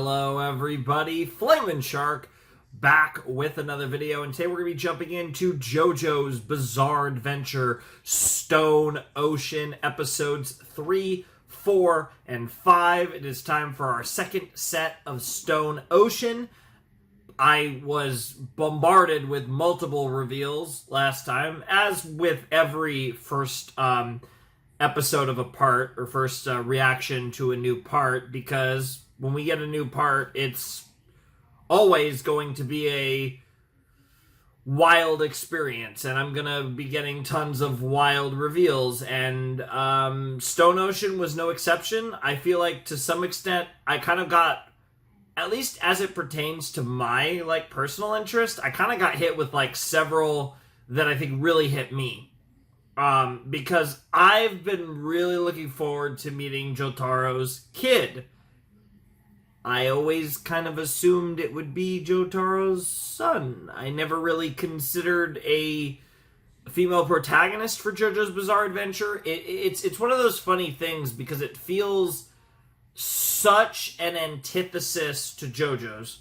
Hello everybody, Flamin' Shark back with another video, and today we're going to be jumping into JoJo's Bizarre Adventure Stone Ocean episodes 3, 4, and 5. It is time for our second set of Stone Ocean. I was bombarded with multiple reveals last time, as with every first episode of a part, or first reaction to a new part, because when we get a new part, it's always going to be a wild experience, and I'm gonna be getting tons of wild reveals, and Stone Ocean was no exception. I feel like to some extent I kind of got, at least as it pertains to my personal interest, I kind of got hit with several that I think really hit me. Because I've been really looking forward to meeting Jotaro's kid. I always kind of assumed it would be Jotaro's son. I never really considered a female protagonist for JoJo's Bizarre Adventure. It's one of those funny things because it feels such an antithesis to JoJo's.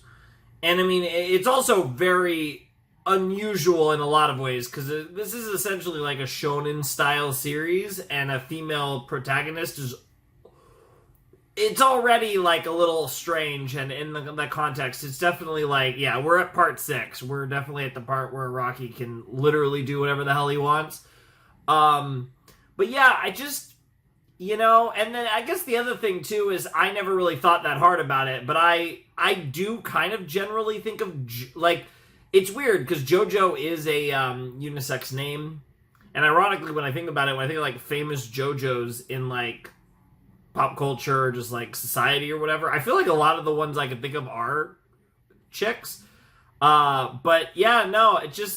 And I mean, it's also very unusual in a lot of ways, because this is essentially like a shonen style series, and a female protagonist is, it's already a little strange, and in the context it's definitely yeah, we're at part 6, we're definitely at the part where Rocky can literally do whatever the hell he wants. But yeah, I just, and then I guess the other thing too is I never really thought that hard about it, but I do kind of generally think of it's weird because JoJo is a unisex name, and ironically, when I think about it, when I think of famous JoJo's in pop culture or just society or whatever, I feel like a lot of the ones I can think of are chicks. But yeah, no, it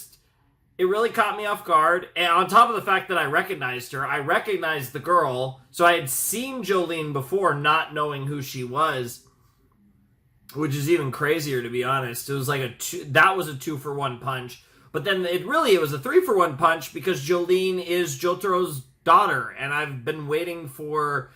really caught me off guard. And on top of the fact that I recognized her, I recognized the girl, so I had seen Jolyne before, not knowing who she was. Which is even crazier, to be honest. It was that was a 2-for-1 punch. But then it was a 3-for-1 punch, because Jolyne is Jotaro's daughter, and I've been waiting for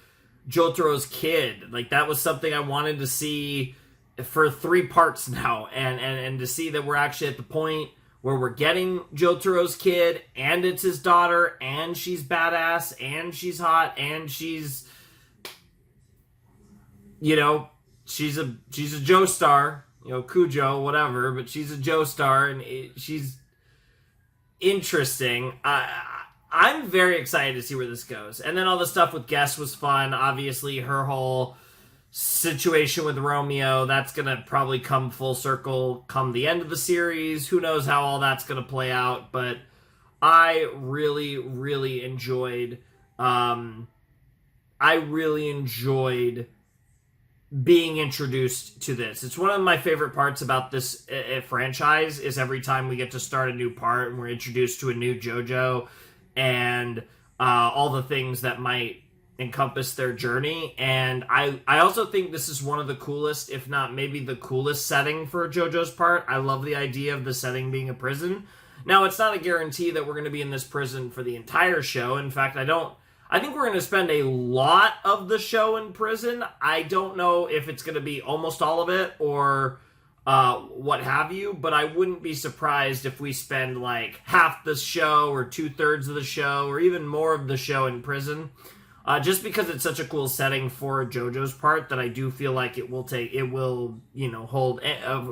Jotaro's kid. That was something I wanted to see for 3 parts now, and to see that we're actually at the point where we're getting Jotaro's kid, and it's his daughter, and she's badass, and she's hot, and she's, she's a Joestar, Cujo, whatever, but she's a Joestar, and she's interesting. I'm very excited to see where this goes. And then all the stuff with Guess was fun. Obviously, her whole situation with Romeo, that's going to probably come full circle come the end of the series. Who knows how all that's going to play out, but I really, really enjoyed being introduced to this. It's one of my favorite parts about this franchise, is every time we get to start a new part and we're introduced to a new JoJo and all the things that might encompass their journey. And I also think this is one of the coolest, if not maybe the coolest setting for JoJo's part. I love the idea of the setting being a prison. Now, it's not a guarantee that we're going to be in this prison for the entire show. In fact, I think we're going to spend a lot of the show in prison. I don't know if it's going to be almost all of it or what have you, but I wouldn't be surprised if we spend half the show or 2/3 of the show or even more of the show in prison. Just because it's such a cool setting for JoJo's part, that I do feel like it will hold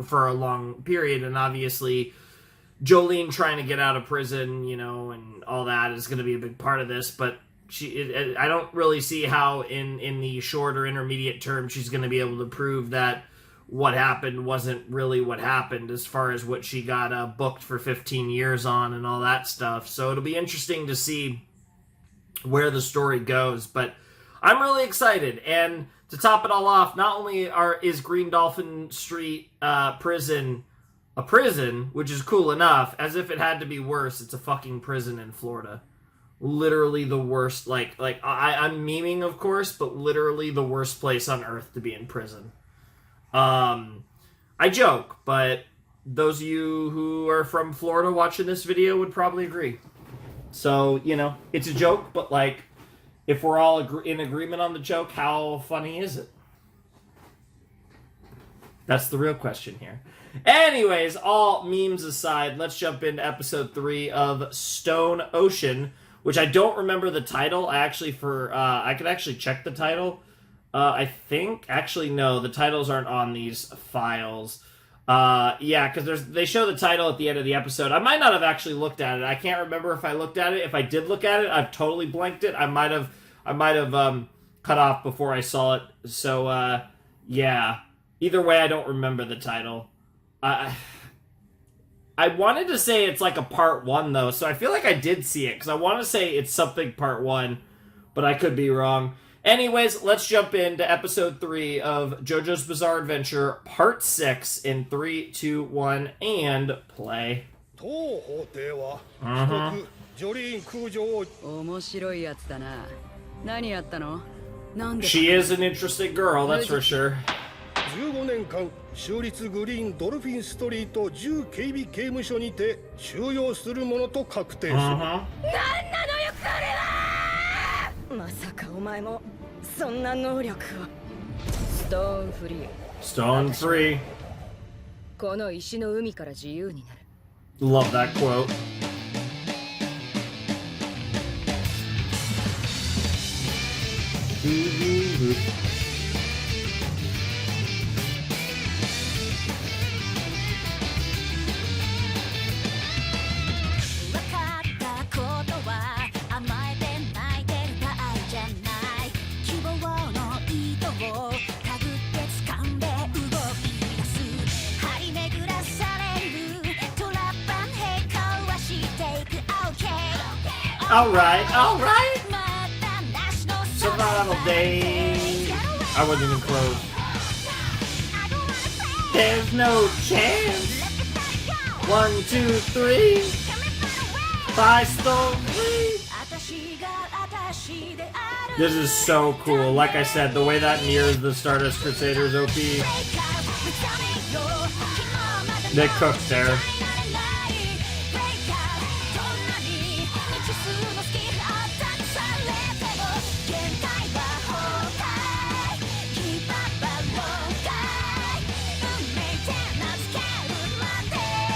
for a long period. And obviously, Jolyne trying to get out of prison, and all that is going to be a big part of this, but I don't really see how in the short or intermediate term she's going to be able to prove that what happened wasn't really what happened, as far as what she got booked for 15 years on and all that stuff. So it'll be interesting to see where the story goes, but I'm really excited. And to top it all off, not only is Green Dolphin Street prison a prison, which is cool enough, as if it had to be worse, it's a fucking prison in Florida. Literally the worst, I'm memeing, of course, but literally the worst place on earth to be in prison. I joke, but those of you who are from Florida watching this video would probably agree. So, it's a joke, but if we're all in agreement on the joke, how funny is it? That's the real question here. Anyways, all memes aside, let's jump into episode 3 of Stone Ocean, which I don't remember the title. I could actually check the title. I think, actually, no, the titles aren't on these files. Yeah, because they show the title at the end of the episode. I might not have actually looked at it. I can't remember if I looked at it. If I did look at it, I've totally blanked it. I might have cut off before I saw it. So, yeah. Either way, I don't remember the title. I wanted to say it's like a part 1, though, so I feel like I did see it, because I want to say it's something part 1, but I could be wrong. Anyways, let's jump into episode 3 of JoJo's Bizarre Adventure, part 6, in 3, 2, 1, and play. She is an interesting girl, that's for sure. 15年間州立グリーンドルフィンストリート10警備刑務所にて収容するものと確定する。なんなのよこれは。まさかお前もそんな能力を。ストーンフリー。Stone free. この石の海から自由になる。Love that quote. Alright. Survival day. I wasn't even close. There's no chance. 1, 2, 3. 5 stone free. This is so cool. Like I said, the way that mirrors the Stardust Crusaders OP. They cooked there.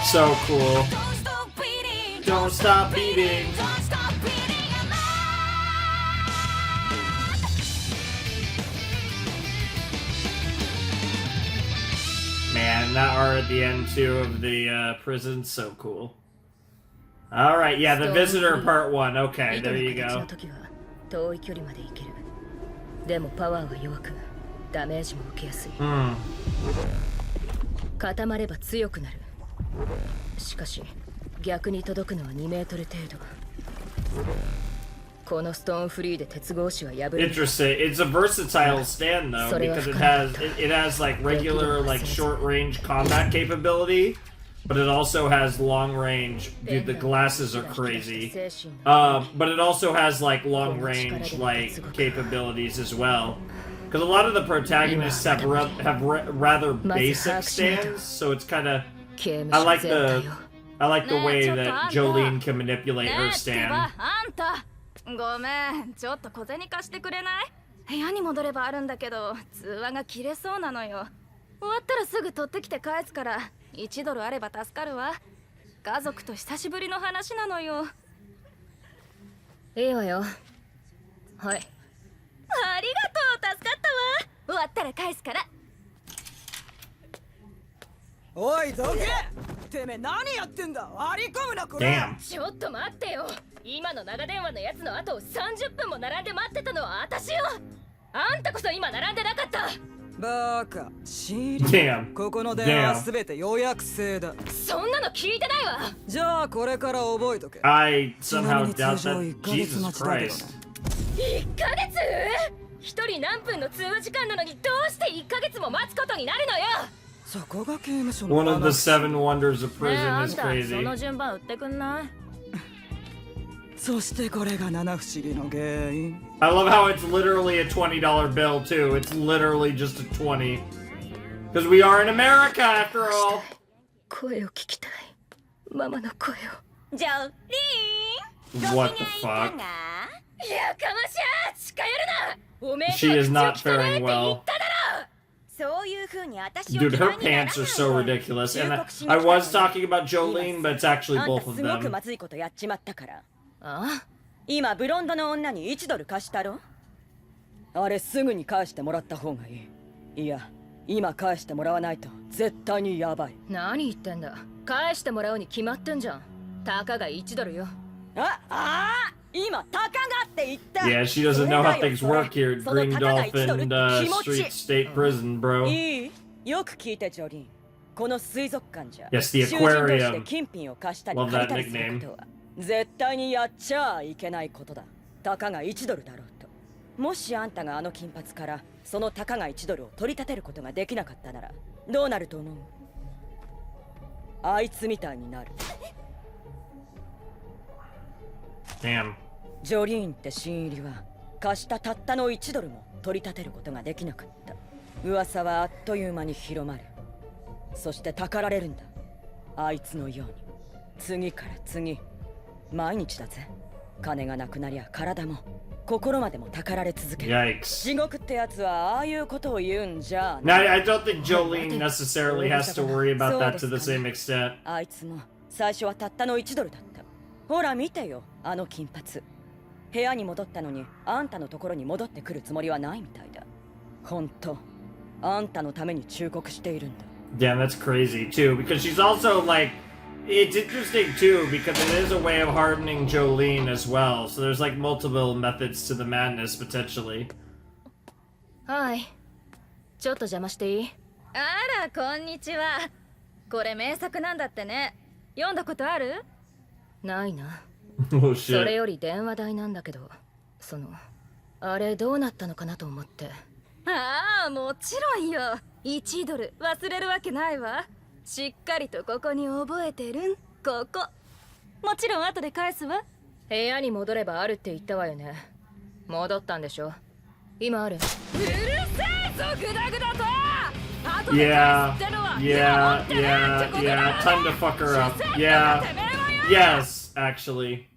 So cool. Don't stop beating. Man, that art at the end too of the prison, so cool. All right, yeah, the visitor part 1. Okay, there you go. Hmm. 固まれば強くなる。しかし逆に届くのは2メートル程度。このストーンフリーで鉄格子は破れる。 Interesting. It's a versatile stand though, because it has like regular like short range combat capability, but it also has long range. Dude, the glasses are crazy. But it also has like long range like capabilities as well. Because a lot of the protagonists have rather basic stands, so it's kind of. I like the way that Jolyne can manipulate her stand. ごめん、ちょっと小銭貸してくれない？部屋に戻ればあるんだけど、通話が切れそうなのよ。終わったらすぐ取ってきて返すから、1ドルあれば助かるわ。家族と久しぶりの話なのよ。いいわよ。はい。ありがとう、助かったわ。終わったら返すから。おい、どけ！てめえ何やってんだ？割り込むなこれ。ちょっと待ってよ。今の長電話のやつの後を30分も並んで待ってたのは私よ。あんたこそ今並んでなかった。バカ、知り。ここの電話すべて予約制だ。そんなの聞いてないわ。じゃあこれから覚えとけ。I somehow doubt that. Jesus Christ. 1ヶ月？一人何分の通話時間なのにどうして1ヶ月も待つことになるのよ。One of the 7 wonders of prison is crazy. その順番売ってくんない？そしてこれが七不思議の原因。I love how it's literally a $20 bill too. It's literally just a 20. Because we are in America after all. 声を聞きたい。ママの声を。ジョリーン。 What the fuck? やかましや、近寄るな。おめえ She is not faring well. そ Dude, her pants are so ridiculous. And I was talking about Jolyne, but it's actually both of them. 今ブロンドの女に1ドル貸したろ。あれすぐに返してもらった方がいい。いや、今返してもらわないと絶対にヤバい。何言ってんだ。返してもらうに決まってんじゃん。たかが1ドルよ。今たかがって言った。Yeah, she doesn't know how things work here at Green Dolphin Street State Prison, bro. いい？よく聞いてジョリーン。この水族館じゃ。Yes, the 囚人同士で Aquarium. 金品を貸したり借りたりすることは絶対にやっちゃいけないことだ。たかが1ドルだろうと。もしあんたがあの金髪からそのたかが1ドルを取り立てることができなかったならどうなると思う？あいつみたいになる。Damn. ジョリーンって新入りは貸したたったの1ドルも取り立てることができなかった。噂はあっという間に広まる。そしてたかられるんだ。あいつのように次から次、毎日だぜ。金がなくなりゃ体も心までもたかられ続ける。 Yikes. 地獄ってやつはああいうことを言うんじゃ。 Now, I don't think Jolyne necessarily has to worry about that to the same extent. あいつも最初はたったの1ドルだった。ほら見てよ、あの金髪。部屋に戻ったのにあんたのところに戻ってくるつもりはないみたいだ。ほんとあんたのために忠告しているんだ。 Damn, that's crazy too, because she's also like, it's interesting too, because it is a way of hardening Jolyne as well. So there's like multiple methods to the madness, potentially. はい。ちょっと邪魔していい？あらこんにちは。これ名作なんだってね。読んだことある？ないな。Oh それ shit. より電話代なんだけど、あれどうなったのかなと思って。ああもちろんよ。1ドル忘れるわけないわ。しっかりとここに覚えてるん。ここもちろん後で返すわ。部屋に戻ればあるって言ったわよね。戻ったんでしょ？今ある。うるせえぞグダグダと。後で Yeah, 返すってのは yeah, yeah, yeah. Time to fuck her up. Yeah. Yes, actually.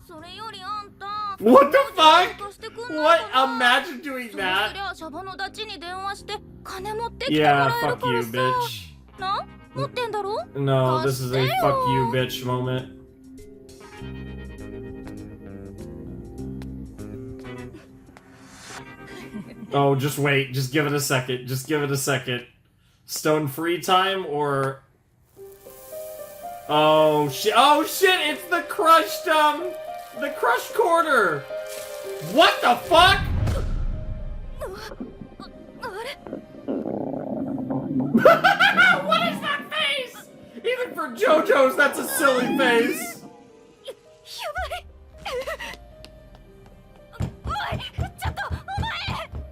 それよりあんた What the fuck? 貸してくんない What? かな。 Imagine doing そり that. ゃシャバのダチに電話して金持ってきてもら Yeah, える fuck から you, さ。 bitch. な持ってんだろ。 No, this is a fuck you, bitch moment. Oh, just wait. Just give it a second. Just give it a second. Stone free time or... Oh shit! Oh shit! It's the crushed quarter. What the fuck? あれ What is that face? Even for JoJo's, that's a silly face. やばい。おいちょっとお前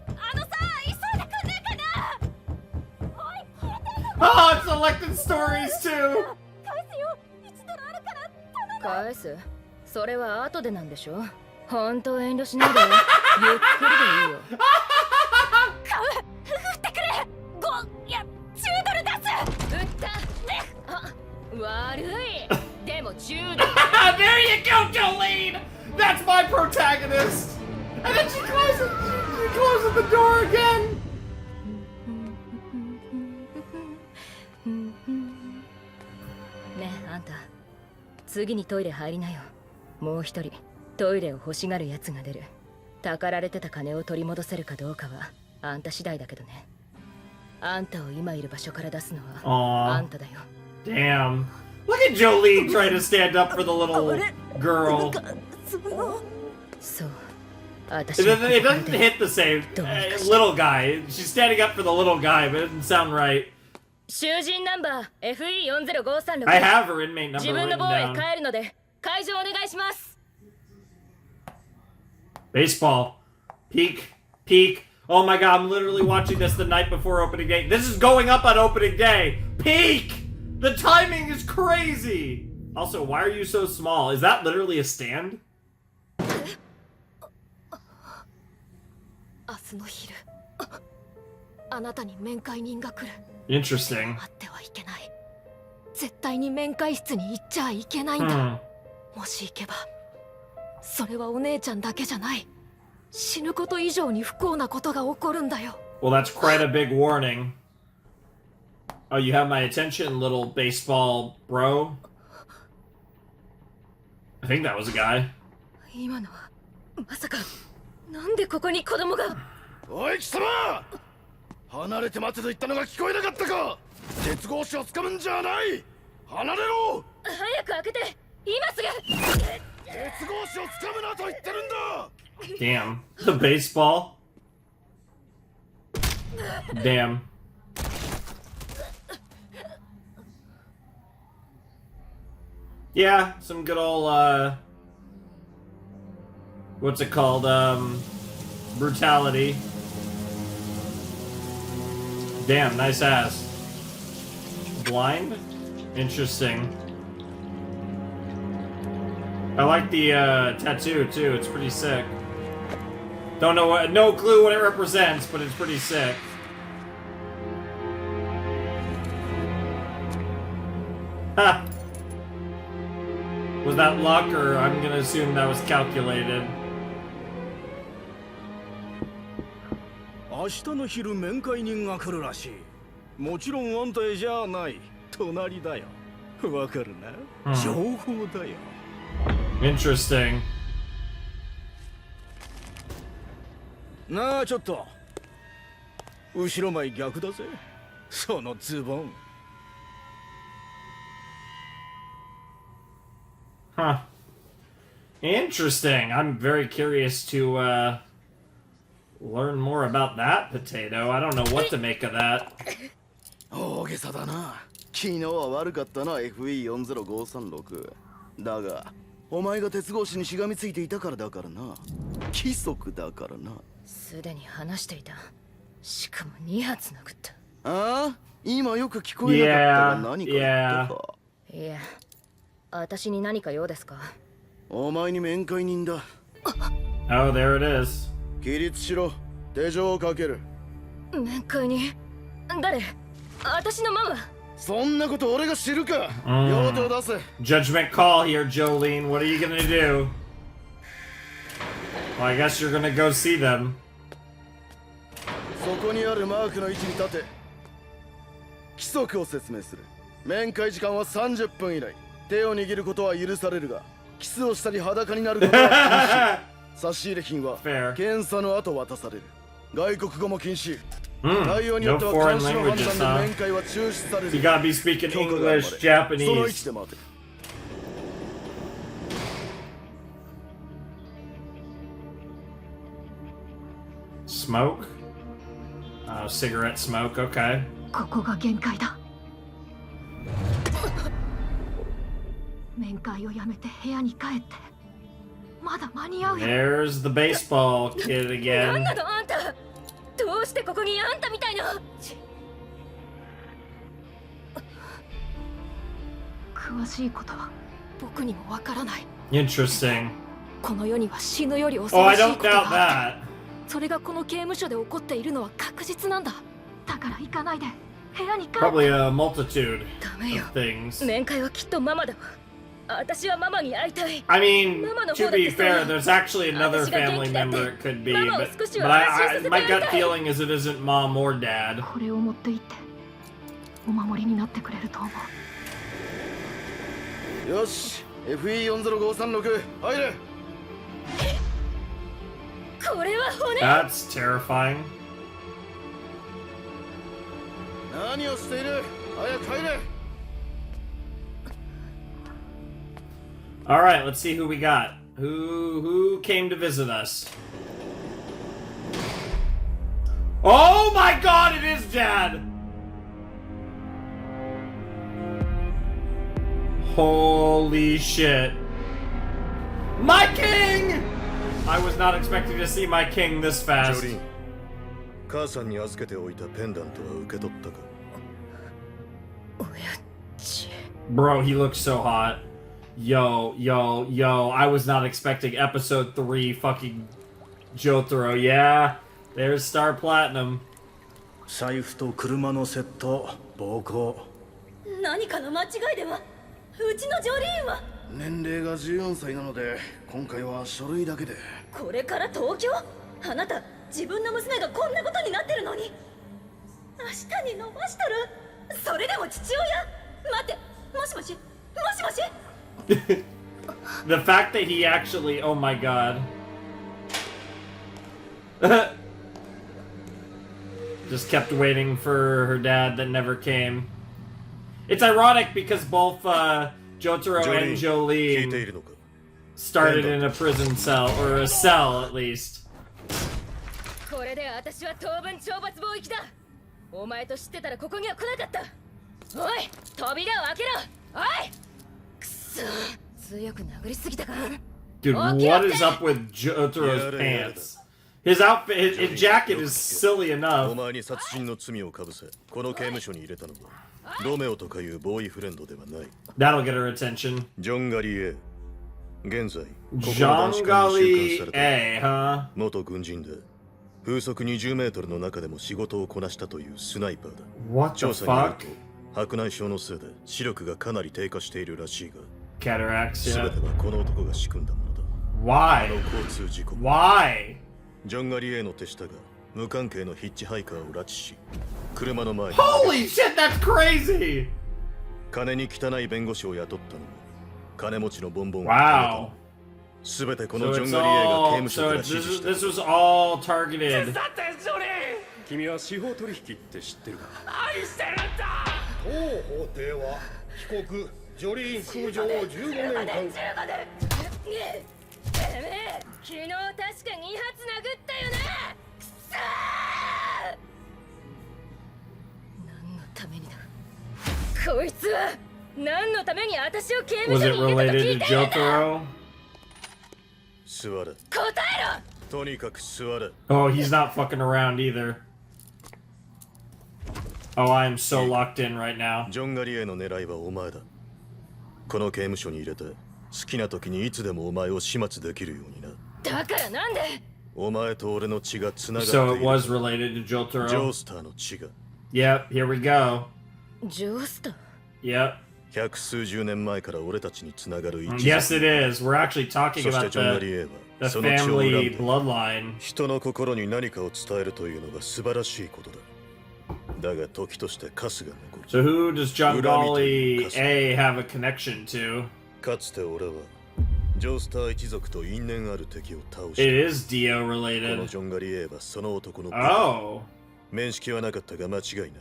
あのさ急いでくんねえかな。おい消えてるの。 Oh, it's elected stories too. 返すよ。1ドルあるから頼む。返す？それは後でなんでしょ？ほんと遠慮しないでよ。ゆっくりでいいよ。買う。振ってくれ。いや10ドル出す。売ったね。あ、悪い。でも10ドル。There you go, Jolyne. That's my protagonist. And then she closes the door again. ねえ、あんた。次にトイレ入りなよ。もう一人トイレを欲しがるやつが出る。たかられてた金を取り戻せるかどうかはあんた次第だけどね。あんたを今いる場所から出すのはあんただよ。 Damn. Look at Jolyne trying to stand up for the little girl. そう。私 It doesn't hit the same. Little guy. She's standing up for the little guy, but it doesn't sound right. 囚人ナンバー FE40536。 I have her inmate number 自分の written 棒へ down. 帰るので会場お願いします。 Baseball. Peak. Peak. Oh my god, I'm literally watching this the night before opening day. This is going up on opening day. Peak! The timing is crazy! Also, why are you so small? Is that literally a stand? 明日の昼あなたに面会人が来る。 Interesting. 会ってはいけない。絶対に面会室に行っちゃいけないんだ。もし行けばそれはお姉ちゃんだけじゃない。死ぬこと以上に不幸なことが起こるんだよ。 Well, that's quite a big warning. Oh, you have my attention, little baseball bro. I think that was a guy. 今のはまさかなんでここに子供が。おい貴様、離れて待てと言ったのが聞こえなかったか。鉄格子を掴むんじゃない。離れろ。早く開けて今すぐ。鉄格子を掴むなと言ってるんだ。 Damn. The baseball? Damn. Yeah, some good old, what's it called? Brutality. Damn, nice ass. Blind? Interesting. I like the, tattoo, too. It's pretty sick. Don't know what, no clue what it represents, but it's pretty sick. Ha! Was that luck, or I'm gonna assume that was calculated? 明日の昼面会人が来るらしい。もちろんあんたへじゃない。隣だよ。わかるな。情報だよ。Interesting. なあちょっと。後ろ前逆だぜ。そのズボン。 Huh. Interesting. I'm very curious to learn more about that potato. I don't know what to make of that. 大げさだな。昨日は悪かったな FE40536。だが、お前が鉄格子にしがみついていたからだからな。規則だからな。すでに話していた。しかも2発殴った。ああ、今よく聞こえなかったが何か言ったか。いや、私に何か用ですか？お前に面会人だ。 Oh, there it is. 起立しろ。手錠をかける。面会に誰？私のママ。そんなこと俺が知るか。用手を出せ。 Judgment call here, Jolyne. What are you gonna do? Well, I guess you're gonna go see them. そこにあるマークの位置に立て。規則を説明する。面会時間は30分以内。手を握ることは許されるが、キスをしたり裸になることは禁止。差し入れ品は検査の後渡される。外国語も禁止。内容によっては監視の判断で面会は中止される。You gotta be speaking English, Japanese. その位置で待て。Smoke? Oh, cigarette smoke, okay. ここが限界だ。面会をやめて部屋に帰って。まだ間に合うよ。 There's the baseball kid なん again. なのあんた。どうしてここにあんたみたいな。詳しいことは僕にもわからない。 Interesting. この世には死ぬより恐 Oh, ろ I しい don't こと doubt がある。 that. それがこの刑務所で起こっているのは確実なんだ。だから行かないで部屋に帰って。 Probably a multitude ダメよ。 of things. 面会はきっとママだわ。私はママに会いたい。 I mean, to be fair, there's actually another family member it could be, but my gut feeling is it isn't mom or dad. これを持って行ってお守りになってくれると思う。よし、FE40536 入れ。これは骨。 That's terrifying. 何をしている。早く入れ。 All right, let's see who we got. Who came to visit us? Oh my God! It is Dad. Holy shit! My king! I was not expecting to see my king this fast. Jolyne, 母さんに預けておいたペンダントは受け取ったか。親父。 Bro, he looks so hot. Yo, I was not expecting episode 3 fucking Jotaro. Yeah, there's Star Platinum. 財布と車のセット、暴行。何かの間違いでは。うちのジョリーンは。年齢が14歳なので、今回は書類だけで。これから東京。あなた自分の娘がこんなことになってるのに明日に伸ばしたる。それでも父親。待って、もしもしもしもし。 The fact that he actually, oh my god. Just kept waiting for her dad that never came. It's ironic because both Jotaro and Jolyne started in a prison cell, or a cell at least. これで私は当分懲罰棒行きだ。お前と知ってたらここには来なかった。おい、扉を開けろ。おい、くそ、強く殴りすぎたか。 Dude, what is up with Jotaro's pants? His outfit, his jacket is silly enough. お前に殺人の罪をかぶせ、この刑務所に入れたのはロメオとかいうボーイフレンドではない。 That'll get her attention. ジョンガリエ。現在、 Jolyne, huh? 元軍人で風速20メートルの中でも仕事をこなしたというスナイパーだ。 What the 調査による fuck? と白内障のせいで視力がかなり低下しているらしいが、 Cataracts, すべ yeah. てはこの男が仕組んだものだ。 Why? 交通事故。 Why? ジョンガリエの手下が無関係のヒッチハイカーを拉致し、車の前に Holy shit, that's crazy! 金に汚い弁護士を雇ったのも金持ちのボンボンを Wow. すべてこ So のジョ it's ンガリエが刑 all, 務所 so から it's, 指示した。 this was all targeted. 君は司法取引って知ってるか？当法廷は被告ジョリーン空城を15年間てめえ、昨日確か2発殴ったよな。くそー。何のためにだ。こいつは何のために私を刑務 Was 所 it に入れたと聞 related い to てるんだ。 Jotaro? 座れ。答えろ。とにかく座れ。 Oh, he's not fucking around either. Oh, I am so locked in right now. ジョンガリエの狙いはお前だ。この刑務所に入れて好きな時にいつでもお前を始末できるようにな。だからなんで。お前と俺の血がつながってい So る。 it was related to ジョ Jotaro. ースターの血が Yep, here we go. ジョースター。 Yep. 百数十年前から俺たちにつながる一族。 Yes, it is. We're actually talking そして about ジョンガリ the, エ the はその血を恨ん family で bloodline. 人の心に何かを伝えるというのが素晴らしいことだ。だが時としてカスが残る。 So who does John Golly A have a connection to? かつて俺はジョースター一族と因縁ある敵を倒した。 It is Dio この related. ジョンガリエはその男の Oh, 面識はなかったが間違いない。20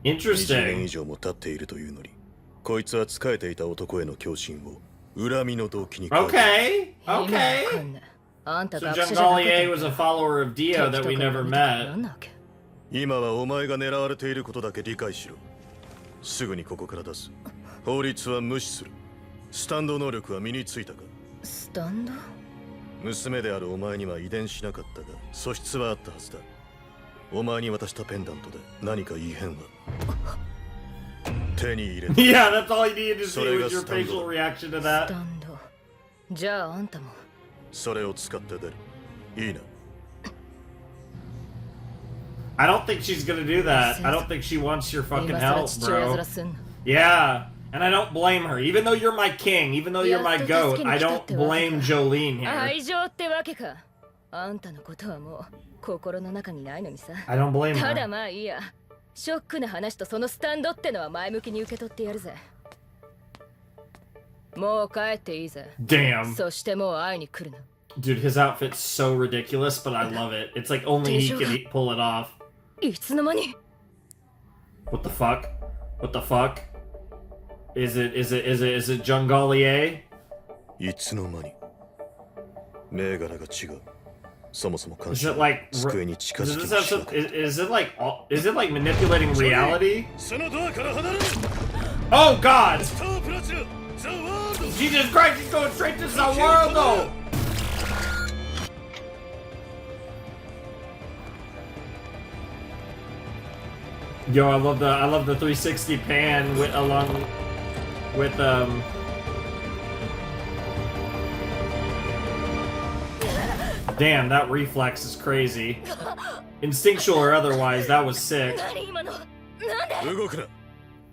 年 interesting. 以上も経っているというのに、こいつは仕えていた男への共振を恨みの動機に変えた。 Okay, 意味わ okay. かんない。あんた So 学 John 者じゃなかっ Golly た A was a follower of Dio that we never な met. んなわけ。今はお前が狙われていることだけ理解しろ。すぐにここから出す。法律は無視する。スタンド能力は身についたか？スタンド。娘であるお前には遺伝しなかったが素質はあったはずだ。お前に渡したペンダントで何か異変は手に入れた。 Yeah, that's all you needed to see それが was your スタンド facial だ。 reaction to ス that. タンド。じゃああんたも。それを使って出る。いいな。 I don't think she's gonna do that. I don't think she wants your fucking 今さら help, 父親 bro. 面すんの。 Yeah, and I don't blame her. Even though you're my king, even though you're my goat, I don't blame Jolyne here. 愛情ってわけか。あんたのことはもう心の中にないのにさ。 I don't blame ただ her. まあいいや。ショックな話とそのスタンドってのは前向きに受け取ってやるぜ。もう帰っていいぜ。 Damn. そしてもう会いに来るな。 Dude, his outfit's so ridiculous, but I love it. It's like only he can pull it off. いつの間に。 What the fuck? What the fuck? Is it John Golly A? いつの間に銘柄が違う。そもそも監 Is 視 it like 机に近 does づき this も have しな some, かった。 is it like manipulating reality? そのドアから離れる。 Oh god! スタープラチナザワールド。 Jesus Christ, he's going straight to the world though! Yo, I love the 360 pan with along with Damn, that reflex is crazy. Instinctual or otherwise, that was sick. 何今の。なんで。動くな。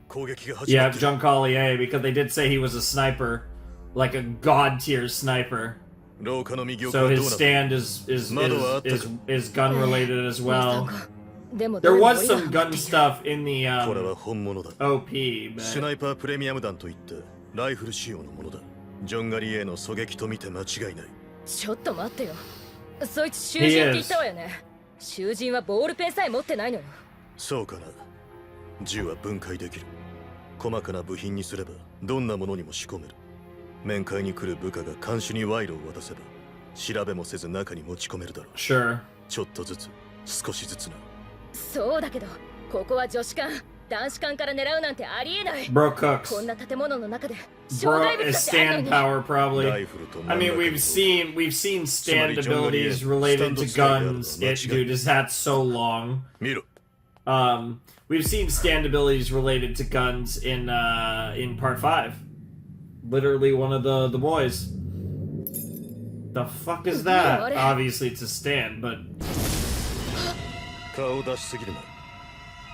攻撃が始ま Yeah, っている。 John Collier, because they did say he was a sniper. Like a god tier sniper. So his stand is gun related as well. でも There どれも was 檻が some 張っ gun ている stuff in the これは本物だ。 OP, ス but ナイパープレミアム弾といってライフル仕様のものだ。ジョンガリエの狙撃と見て間違いない。ちょっと待ってよ。そいつ囚人って言ったわよね。囚人はボールペンさえ持ってないのよ。そうかな。銃は分解できる。細かな部品にすればどんなものにも仕込める。面会に来る部下が看守に賄賂を渡せば調べもせず中に持ち込めるだろう。 sure. ちょっとずつ少しずつな。そうだけど、ここは女子館。男子館から狙うなんてありえない。 Bro こ cooks. んな建物の中で障 Bro 害物 is だってある stand のに。 power probably. ライフルと I mean, we've seen stand abilities related to guns. Dude, is that so long? 見ろ。 We've seen stand abilities related to guns in part 5. Literally one of the boys. The fuck is that? Obviously it's a stand, but 顔を出しすぎるな。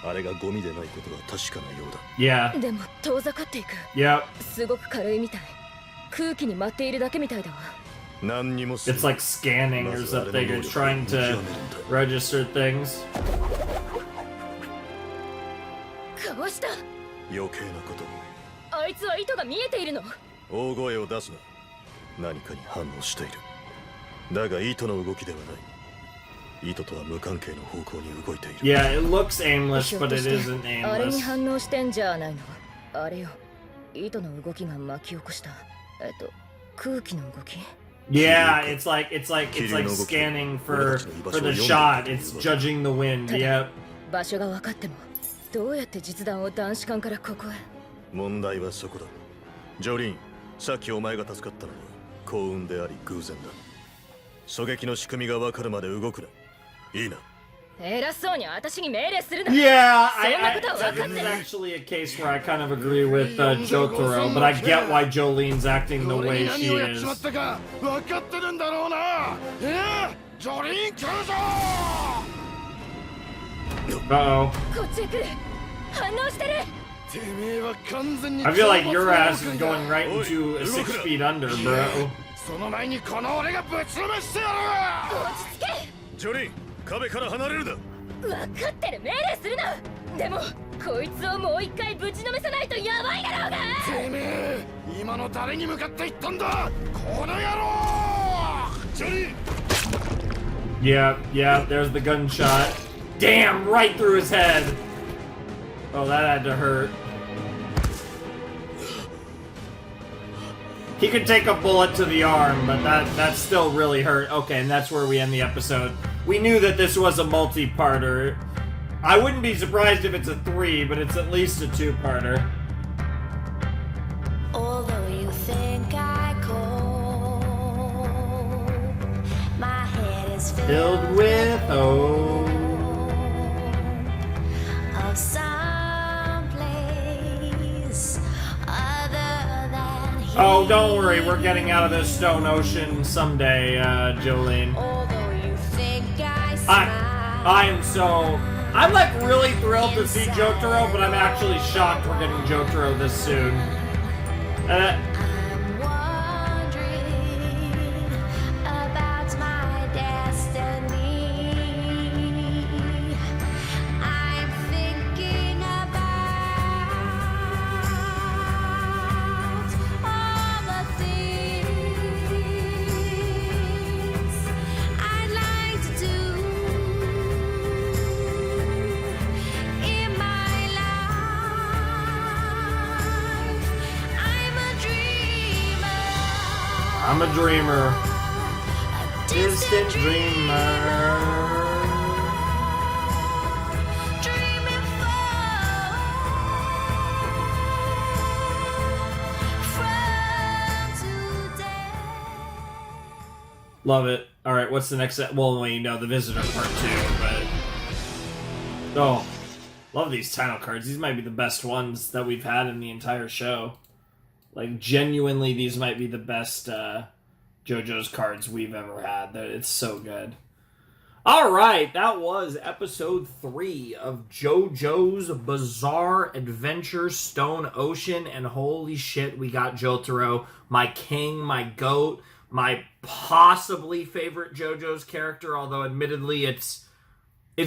あれがゴミでないことは確かなようだ。 yeah. でも遠ざかっていく。 Yep. すごく軽いみたい。空気に舞っているだけみたいだわ。何にもする。 It's like scanning or something. It's trying to register things. かわした。余計なこと。あいつは糸が見えているの。大声を出すな。何かに反応している。だが糸の動きではない。糸とは無関係の方向に動いている。 Yeah, it looks aimless, ひょっ but と it して isn't あれに aimless. 反応してんじゃないの。あれよ。糸の動きが巻き起こした。空気の動き。 Yeah, it's like scanning for the shot. It's judging the wind. Yep. 場所が分かっても、どうやって実弾を男子館からここへ。問題はそこだ。ジョリーン、さっきお前が助かったのは幸運であり偶然だ。狙撃の仕組みが分かるまで動くな。いいな。偉そうに私に命令するな。 Yeah, So this is actually a case where I kind of agree with Jotaro, but I get why Jolyne's acting the way she 何をやっち is. まったか分かってるんだろうな。ジョリーン来るぞ。 Uh-oh. こっちへ来る。反応してる。 てめえは完全に I feel like your ass is going right into 6 feet under, bro. その前にこの俺がぶちのめしてやる。落ち着け。ジョリーン、壁から離れるな。分かってる。命令するな。でもこいつをもう一回ぶちのめさないとやばいだろうが。てめえ今の誰に向かって言ったんだこの野郎。ジョリーン。 Yeah, there's the gunshot. Damn, right through his head. Oh, that had to hurt. He could take a bullet to the arm, but that still really hurt. Okay, and that's where we end the episode. We knew that this was a multi-parter. I wouldn't be surprised if it's a 3, but it's at least a 2-parter. Although you think I cope, my head is Filled with hope. of some place other than here. Oh, don't worry, we're getting out of this stone ocean someday, Jolyne. Although you think I smile, I'm like really thrilled to see Jotaro, but I'm actually shocked we're getting Jotaro this soon. I'm wondering about my destiny. I'm thinking about all the things I'd like to do in my life. I'm a dreamer. I'm a dreamer. Distant dreamer. Dreaming from today. Love it. All right, what's the next? Well, you know, the Visitor Part 2, but oh, love these title cards. These might be the best ones that we've had in the entire show. Like, genuinely, these might be the best JoJo's cards we've ever had. It's so good. All right, that was episode 3 of JoJo's Bizarre Adventure Stone Ocean, and holy shit, we got Jotaro, my king, my goat, my possibly favorite JoJo's character, although admittedly it's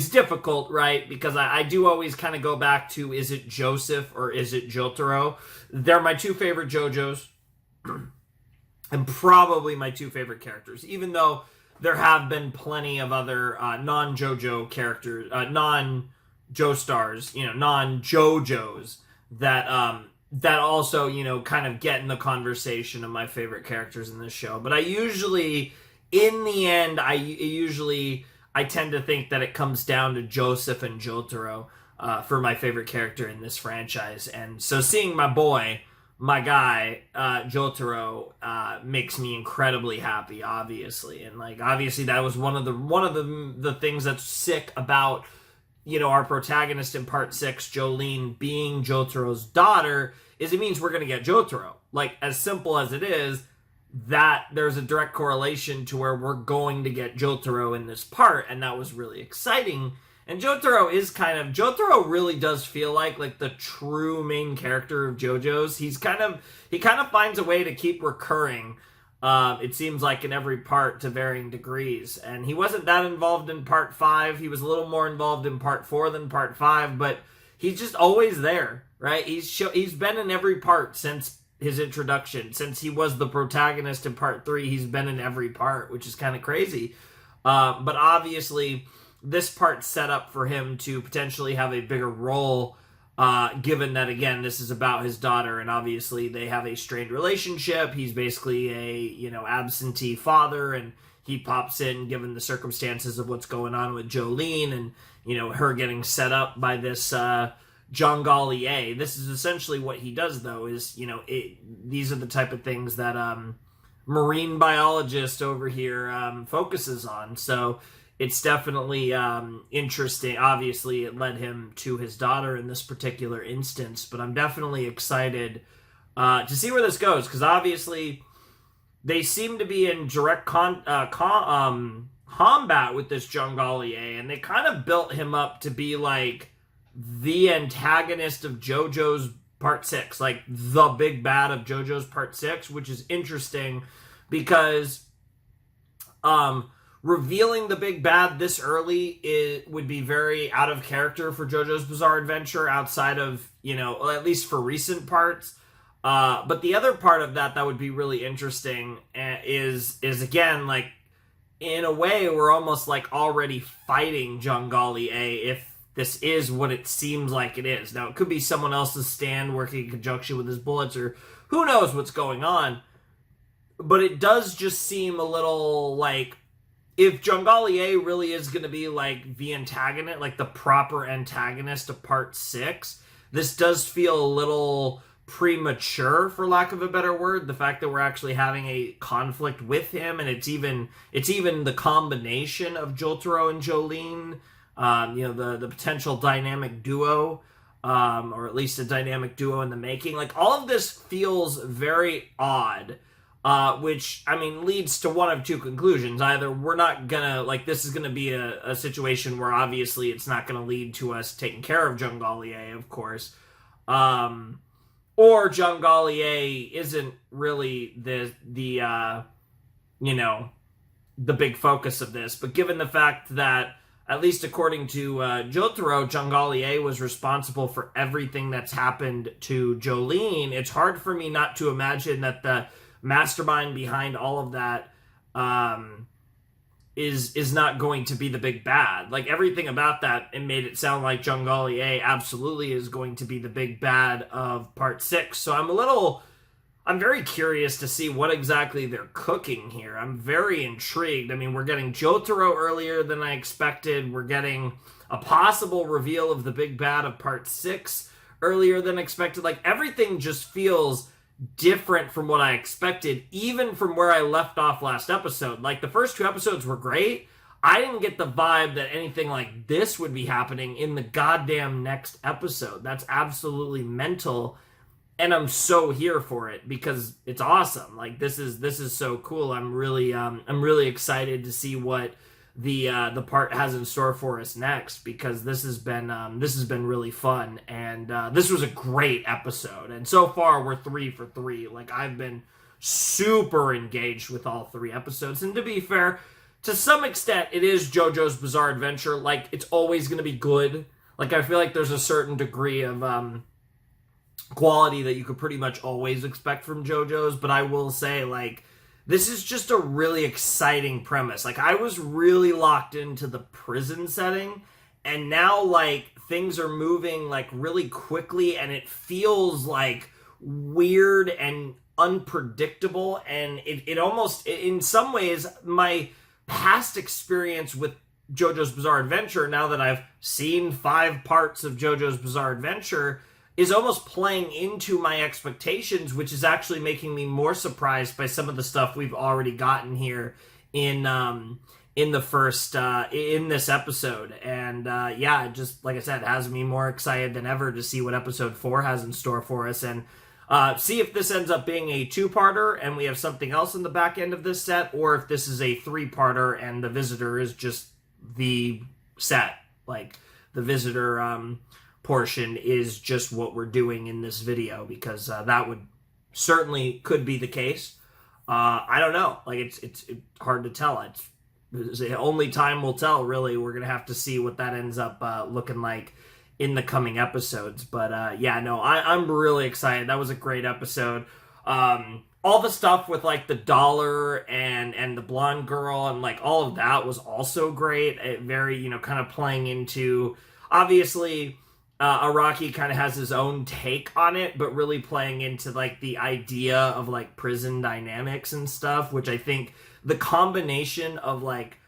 difficult, right? Because I do always kind of go back to, is it Joseph or is it Jotaro? They're my two favorite JoJo's and probably my two favorite characters, even though there have been plenty of other non-JoJo characters, non-Joestars, non-JoJo's that also, kind of get in the conversation of my favorite characters in this show. But I usually, in the end, I tend to think that it comes down to Joseph and Jotaro for my favorite character in this franchise. And so seeing my guy, Jotaro, makes me incredibly happy, obviously. And obviously that was one of the things that's sick about, our protagonist in part 6, Jolyne, being Jotaro's daughter, is it means we're going to get Jotaro. As simple as it is, that there's a direct correlation to where we're going to get Jotaro in this part, and that was really exciting. And Jotaro really does feel like the true main character of JoJo's. He kind of finds a way to keep recurring, it seems like, in every part to varying degrees. And he wasn't that involved in part 5. He was a little more involved in part 4 than part 5, but he's just always there, right? He's been in every part since his introduction. Since he was the protagonist in part 3, he's been in every part, which is kind of crazy. But obviously, this part's set up for him to potentially have a bigger role, given that, again, this is about his daughter, and obviously they have a strained relationship. He's basically a, absentee father, and he pops in given the circumstances of what's going on with Jolyne and, her getting set up by this Jolyne. This is essentially what he does, though, is, these are the type of things that marine biologist over here focuses on. So it's definitely interesting. Obviously, it led him to his daughter in this particular instance, but I'm definitely excited to see where this goes, because obviously they seem to be in direct combat with this Jolyne, and they kind of built him up to be the antagonist of JoJo's Part 6, the big bad of JoJo's Part 6, which is interesting because revealing the big bad this early would be very out of character for JoJo's Bizarre Adventure outside of, at least for recent parts. But the other part of that would be really interesting is again, in a way, we're almost already fighting Jolyne if this is what it seems like it is. Now, it could be someone else's stand working in conjunction with his bullets, or who knows what's going on. But it does just seem a little if Jolyne really is going to be the antagonist, the proper antagonist of part 6, this does feel a little premature, for lack of a better word. The fact that we're actually having a conflict with him, and it's even the combination of Jotaro and Jolyne, the potential dynamic duo, or at least a dynamic duo in the making. All of this feels very odd. Which, leads to one of two conclusions. Either we're not gonna, this is gonna be a situation where obviously it's not gonna lead to us taking care of Jolyne, of course. Or Jolyne isn't really the big focus of this. But given the fact that, at least according to Jotaro, Jolyne was responsible for everything that's happened to Jolyne, it's hard for me not to imagine that the mastermind behind all of that is not going to be the big bad. Everything about that, it made it sound like Jolyne absolutely is going to be the big bad of part 6. So I'm very curious to see what exactly they're cooking here. I'm very intrigued. We're getting Jotaro earlier than I expected. We're getting a possible reveal of the big bad of part 6 earlier than expected. Everything just feels different from what I expected, even from where I left off last episode. The first 2 episodes were great. I didn't get the vibe that anything like this would be happening in the goddamn next episode. That's absolutely mental, and I'm so here for it because it's awesome. This is so cool. I'm really excited to see what the part has in store for us next, because this has been really fun, and this was a great episode, and so far we're 3 for 3. I've been super engaged with all 3 episodes. And to be fair, to some extent, it is JoJo's Bizarre Adventure. Like, it's always going to be good. Like, I feel like there's a certain degree of quality that you could pretty much always expect from JoJo's. But I will say, like, this is just a really exciting premise. Like, I was really locked into the prison setting, and now, like, things are moving, like, really quickly, and it feels, like, weird and unpredictable, and it almost, in some ways, my past experience with JoJo's Bizarre Adventure, now that I've seen 5 parts of JoJo's Bizarre Adventure, is almost playing into my expectations, which is actually making me more surprised by some of the stuff we've already gotten here in the first in this episode. And yeah, just like I said, it has me more excited than ever to see what episode 4 has in store for us, and see if this ends up being a 2-parter and we have something else in the back end of this set, or if this is a 3-parter and the Visitor is just the set. Like, the Visitor portion is just what we're doing in this video, because that would certainly could be the case. I don't know. Like, it's hard to tell. It's only time will tell, really. We're gonna have to see what that ends up looking like in the coming episodes. But yeah, no, I'm really excited. That was a great episode. All the stuff with, like, the dollar and the blonde girl and, like, all of that was also great. It very, you know, kind of playing into, obviously, Araki kind of has his own take on it, but really playing into, like, the idea of, like, prison dynamics and stuff, which I think the combination of, like,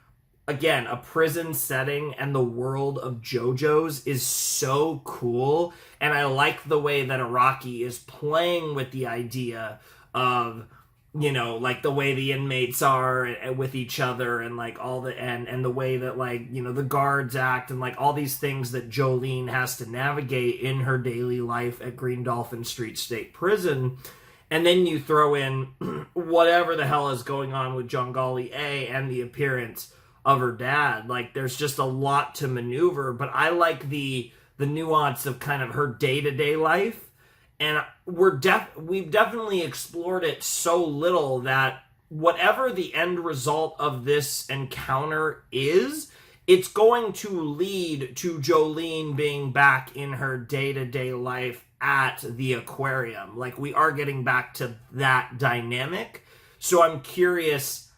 again, a prison setting and the world of JoJo's is so cool. And I like the way that Araki is playing with the idea of, you know, like, the way the inmates are with each other, and, like, all the and the way that, like, you know, the guards act, and, like, all these things that Jolyne has to navigate in her daily life at Green Dolphin Street State Prison. And then you throw in whatever the hell is going on with Jongali A and the appearance of her dad. Like, there's just a lot to maneuver, but I like the nuance of kind of her day-to-day life. And we've definitely explored it so little that whatever the end result of this encounter is, it's going to lead to Jolyne being back in her day-to-day life at the Aquarium. Like, we are getting back to that dynamic. So I'm curious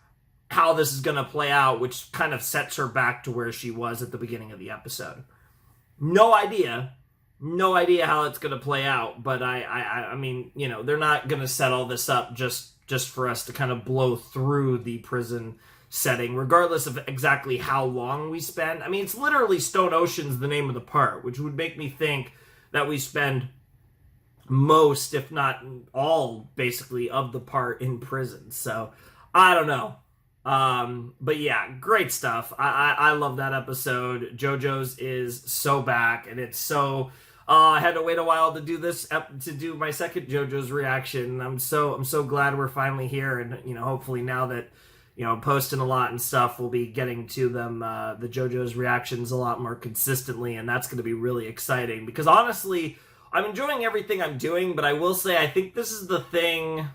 how this is going to play out, which kind of sets her back to where she was at the beginning of the episode. No idea how it's going to play out, but I mean, you know, they're not going to set all this up just for us to kind of blow through the prison setting, regardless of exactly how long we spend. I mean, it's literally Stone Ocean's the name of the part, which would make me think that we spend most, if not all, basically, of the part in prison. So, I don't know. But yeah, great stuff. I love that episode. JoJo's is so back, and it's so... I had to wait a while to do this, to do my second JoJo's reaction. I'm so glad we're finally here, and, you know, hopefully now that, you know, I'm posting a lot and stuff, we'll be getting to them, the JoJo's reactions a lot more consistently, and that's going to be really exciting, because honestly, I'm enjoying everything I'm doing, but I will say I think this is the thing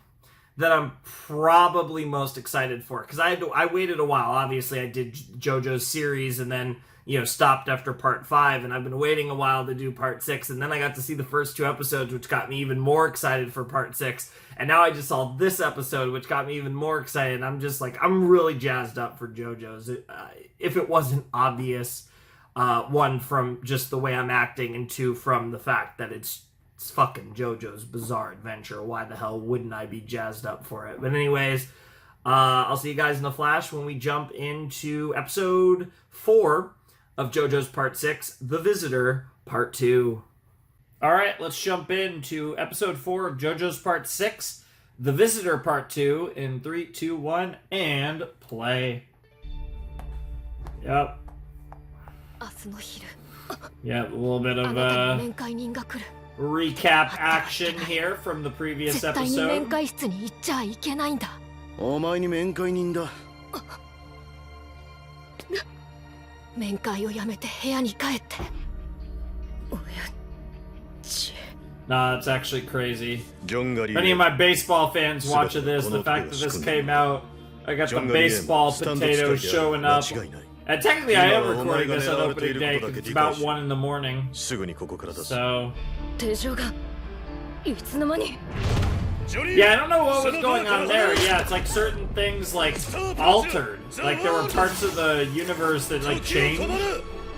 that I'm probably most excited for, because I waited a while. Obviously, I did JoJo's series, and then, you know, stopped after part 5, and I've been waiting a while to do part 6, and then I got to see the first 2 episodes, which got me even more excited for part 6, and now I just saw this episode, which got me even more excited. I'm just like, I'm really jazzed up for JoJo's. If it wasn't obvious, 1, from just the way I'm acting, and 2, from the fact that it's fucking JoJo's Bizarre Adventure. Why the hell wouldn't I be jazzed up for it? But anyways, I'll see you guys in a flash when we jump into episode 4 of JoJo's Part 6, The Visitor, Part 2. Alright, let's jump into episode 4 of JoJo's Part 6, The Visitor, Part 2, in 3, 2, 1, and play. Yep. Yeah, a little bit of recap action here from the previous episode. お前に面会人だ。面会をやめて部屋に帰って。おやち Nah, it's actually crazy. ジョンガリ If any of my baseball fans watching this, the fact that this came out, I got the baseball potatoes showing up. And technically, I am recording this on opening day because it's about 1 in the morning. すぐにここから出す So, 手錠がいつの間に yeah, I don't know what was going on there. Yeah, it's like certain things like altered. Like there were parts of the universe that like changed.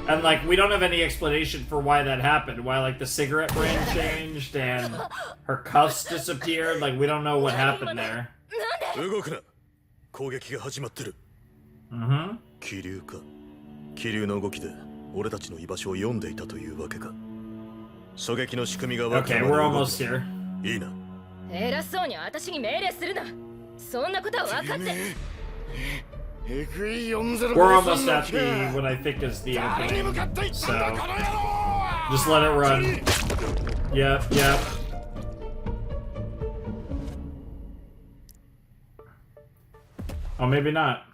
And like we don't have any explanation for why that happened. Why like the cigarette brand changed and her cuffs disappeared. Like we don't know what happened there. 動くな攻撃が始まってる Mm-hmm. 気流か気流の動きで俺たちの居場所を読んでいたというわけか狙撃の仕組みが分か Okay, る we're まで動 almost here. くいいな 偉そうに私に命令するなそんなことは分かって We're almost at the what I think is the opening. So just let it run. Yep, yep. Oh, maybe not.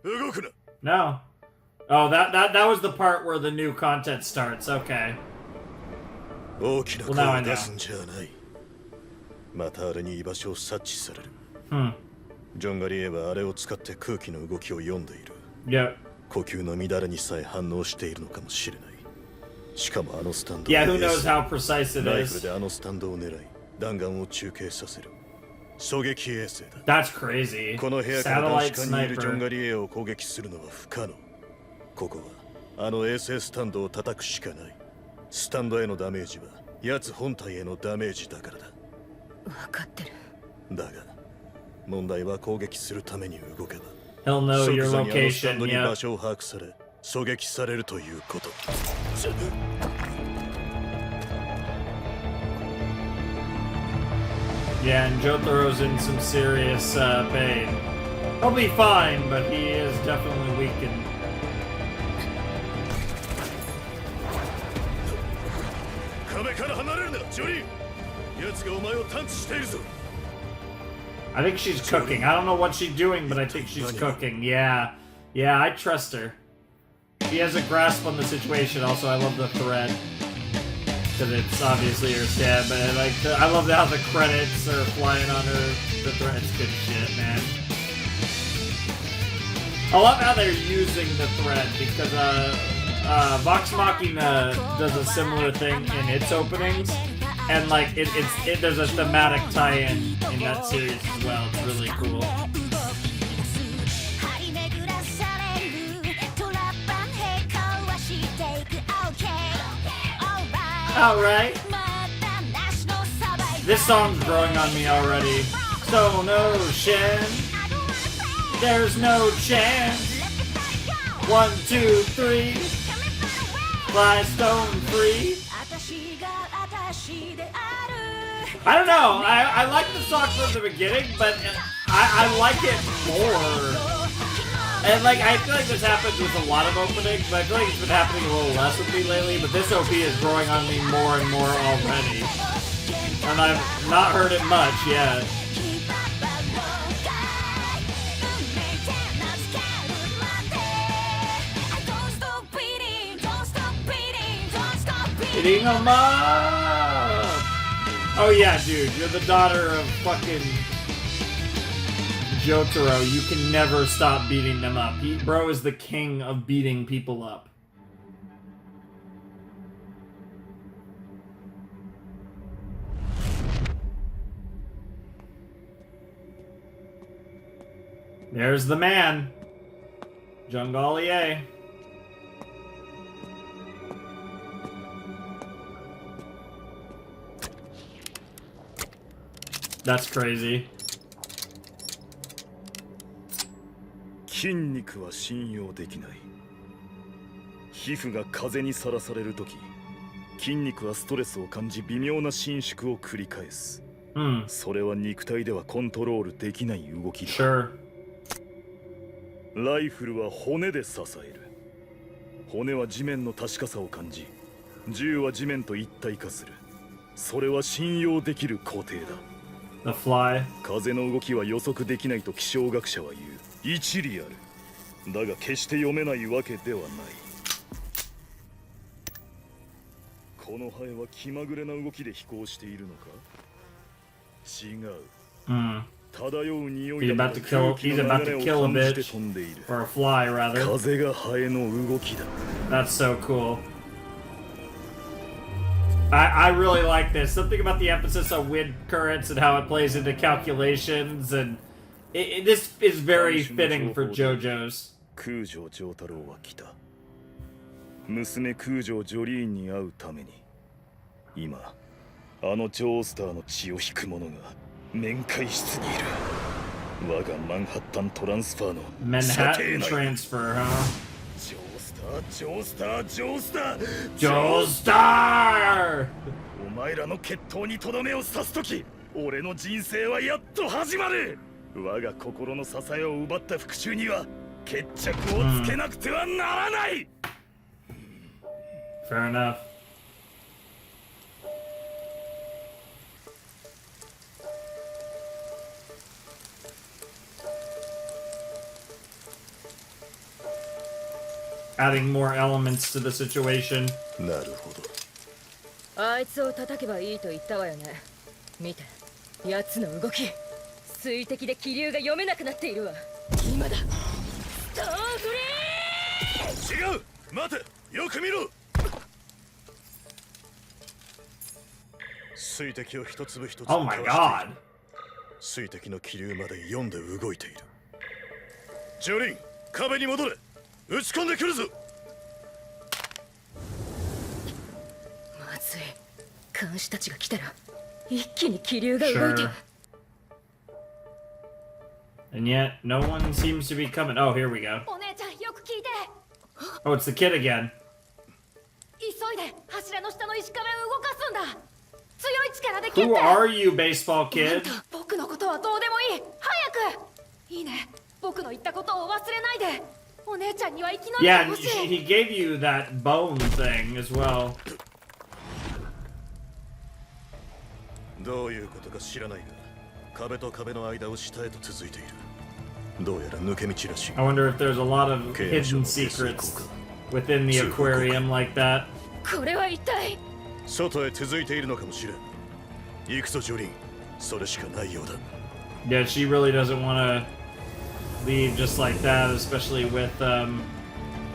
動くな No. Oh, that was the part where the new content starts. Okay. 大きな Well, 声 now I を know. 出すんじゃないまたあれに居場所を察知される Hmm. ジョンガリエはあれを使って空気の動きを読んでいる Yep. 呼吸の乱れにさえ反応しているのかもしれないしかもあのスタンド Yeah, who knows how precise it ライフル is. であのスタンドを狙い弾丸を中継させる狙撃衛星だ That's crazy. この部屋から Satellite 確かにいるジョン sniper. ガリエを攻撃するのは不可能ここはあの衛星スタンドを叩くしかないスタンドへのダメージは奴本体へのダメージだからだ分かってるだが問題は攻撃するために動けば He'll know 即 your 座にあのスタン location. ドに場 Yep. 所を把握され狙撃されるということ Yeah, and Jotaro's in some serious pain. He'll be fine, but he is definitely weakened. 壁から離れるなジョリー奴がお前を探知しているぞ I think she's cooking. I don't know what she's doing, but I think she's cooking. Yeah. Yeah, I trust her. She has a grasp on the situation. Also, I love the thread. Because it's obviously her stab. But I love how the credits are flying on her. The thread. It's good shit, man. I love how they're using the thread. Because Vox Machina does a similar thing in its openings. And like there's a thematic tie-in in that series as well. It's really cool. All right. This song's growing on me already. Stone Ocean. There's no chance. 1, 2, 3. Fly stone free. I don't know. I like the song from the beginning, but I like it more. And like I feel like this happens with a lot of openings, but I feel like it's been happening a little less with me lately. But this OP is growing on me more and more already, and I've not heard it much yet. Hitting 'em up! Oh yeah, dude, you're the daughter of fucking Jotaro. You can never stop beating them up. Bro is the king of beating people up. There's the man. Jongalier. That's crazy. 筋肉は信用できない。皮膚が風にさらされるとき、筋肉はストレスを感じ微妙な伸縮を繰り返す。それは肉体ではコントロールできない動きだ。Sure. ライフルは骨で支える。骨は地面の確かさを感じ、銃は地面と一体化する。それは信用できる工程だ。The fly. 風の動きは予測できないと気象学者は言う。一理ある。だが決して読めないわけではない。このハエは気まぐれな動きで飛行しているのか？違う。Hmm. 漂う匂い He's だ about to kill. He's about to kill a 感じて bitch 飛んでいる。 or a fly, rather. 風がハエの動きだ。 That's so cool. I really like this. Something about the emphasis on wind currents and how it plays into calculations, and this is very fitting for JoJo's. 空城ジョータロウは来た。娘空城ジョリーンに会うために。今、あのジョースターの血を引く者が面会室にいる。我がマンハッタントランスファーの射程 Manhattan 内。 transfer, huh? ジョースター、ジョースター、ジョースター、 Joestar! お前らの決闘にとどめを刺すとき、俺の人生はやっと始まる。我が心の支えを奪った復讐には決着をつけなくてはならない。 Fair enough. Adding more elements to the situation. なるほど。あいつを叩けばいいと言ったわよね。見て、奴の動き。水滴で気流が読めなくなっているわ。今だ。ストーンフリー。違う。待て。よく見ろ。水滴を一粒一粒 Oh my god. 水滴の気流まで読んで動いている。ジョリン、壁に戻れ。撃ち込んでくるぞ。まずい。監視たちが来たら一気に気流が動いて。 Sure. And yet, no one seems to be coming. Oh, here we go. お姉ちゃんよく聞いて。 Oh, it's the kid again. 急いで柱の下の石壁を動かすんだ。強い力で蹴って。 Who are you, baseball kid? 僕のことはどうでもいい。早く。いいね。僕の言ったことを忘れないで。お姉ちゃんには生き延びて Yeah, ほしい。 he gave you that bone thing as well. どういうことか知らないが、壁と壁の間を下へと続いている。どうやら抜け道らしい。 I wonder if there's a lot of hidden secrets within the aquarium like that. これは一体。外へ続いているのかもしれん。行くぞジョリン。それしかないようだ。 Yeah, she really doesn't want to leave just like that, especially with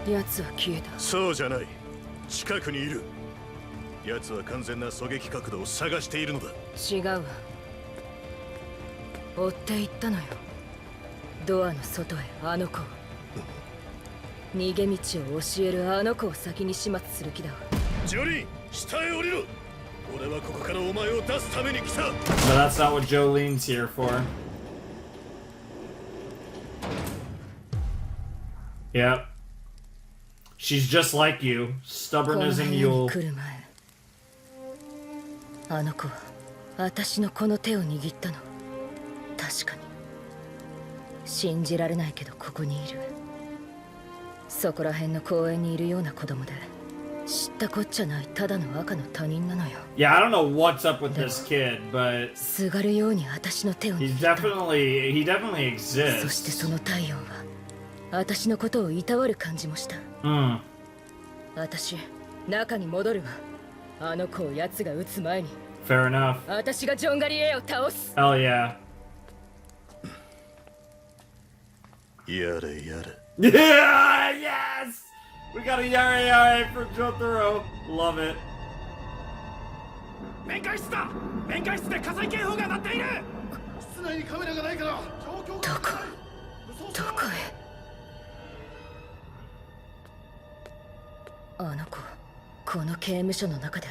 奴は消えた。そうじゃない。近くにいる。奴は完全な狙撃角度を探しているのだ。違うわ。追って行ったのよ。ドアの外へあの子を。逃げ道を教えるあの子を先に始末する気だわ。ジョリン、下へ降りろ。俺はここからお前を出すために来た。 but that's not what Jolyne's here for. Yep. She's just like you, stubborn as a この部屋に mule. 来る前、あの子は私のこの手を握ったの。確かに信じられないけどここにいる。そこら辺の公園にいるような子供で、知ったこっちゃないただの赤の他人なのよ。 Yeah, I don't know what's up with this kid, but すがるように私の手を he 握ったの。 definitely そして exists. その体温は私のことをいたわる感じもした。 Hmm. 私中に戻るわ。あの子を奴が撃つ前に Fair enough. 私がジョンガリエを倒す。 Hell yeah. やれやれ。 Yeah, yes! We got a yare yare from Jotaro. Love it. 面会室だ。面会室で火災警報が鳴っている。室内にカメラがないから状況がどこへ。あの子、この刑務所の中で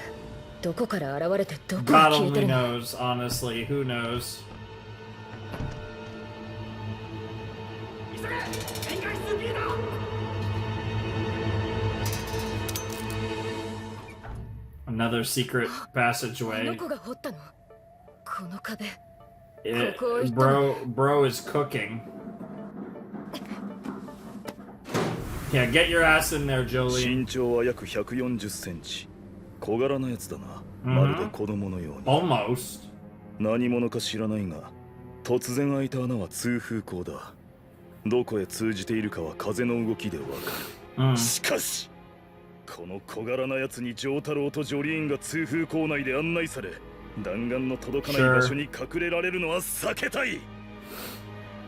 どこから現れてどこへ God 消えて only るの。 knows, honestly. Who knows? 急げ。面会室 B だ。 Another secret あの passageway. 子が掘ったの。この壁。 Bro is cooking. Yeah, get your ass in there, Jolyne. 身長は約140センチ。小柄なやつだな。まるで子供のように。 Almost. 何者か知らないが、突然開いた穴は通風口だ。どこへ通じているかは風の動きでわかる。しかし、この小柄なやつにジョータロウとジョリーンが通風口内で案内され、弾丸の届かない場所に隠れられるのは避けたい。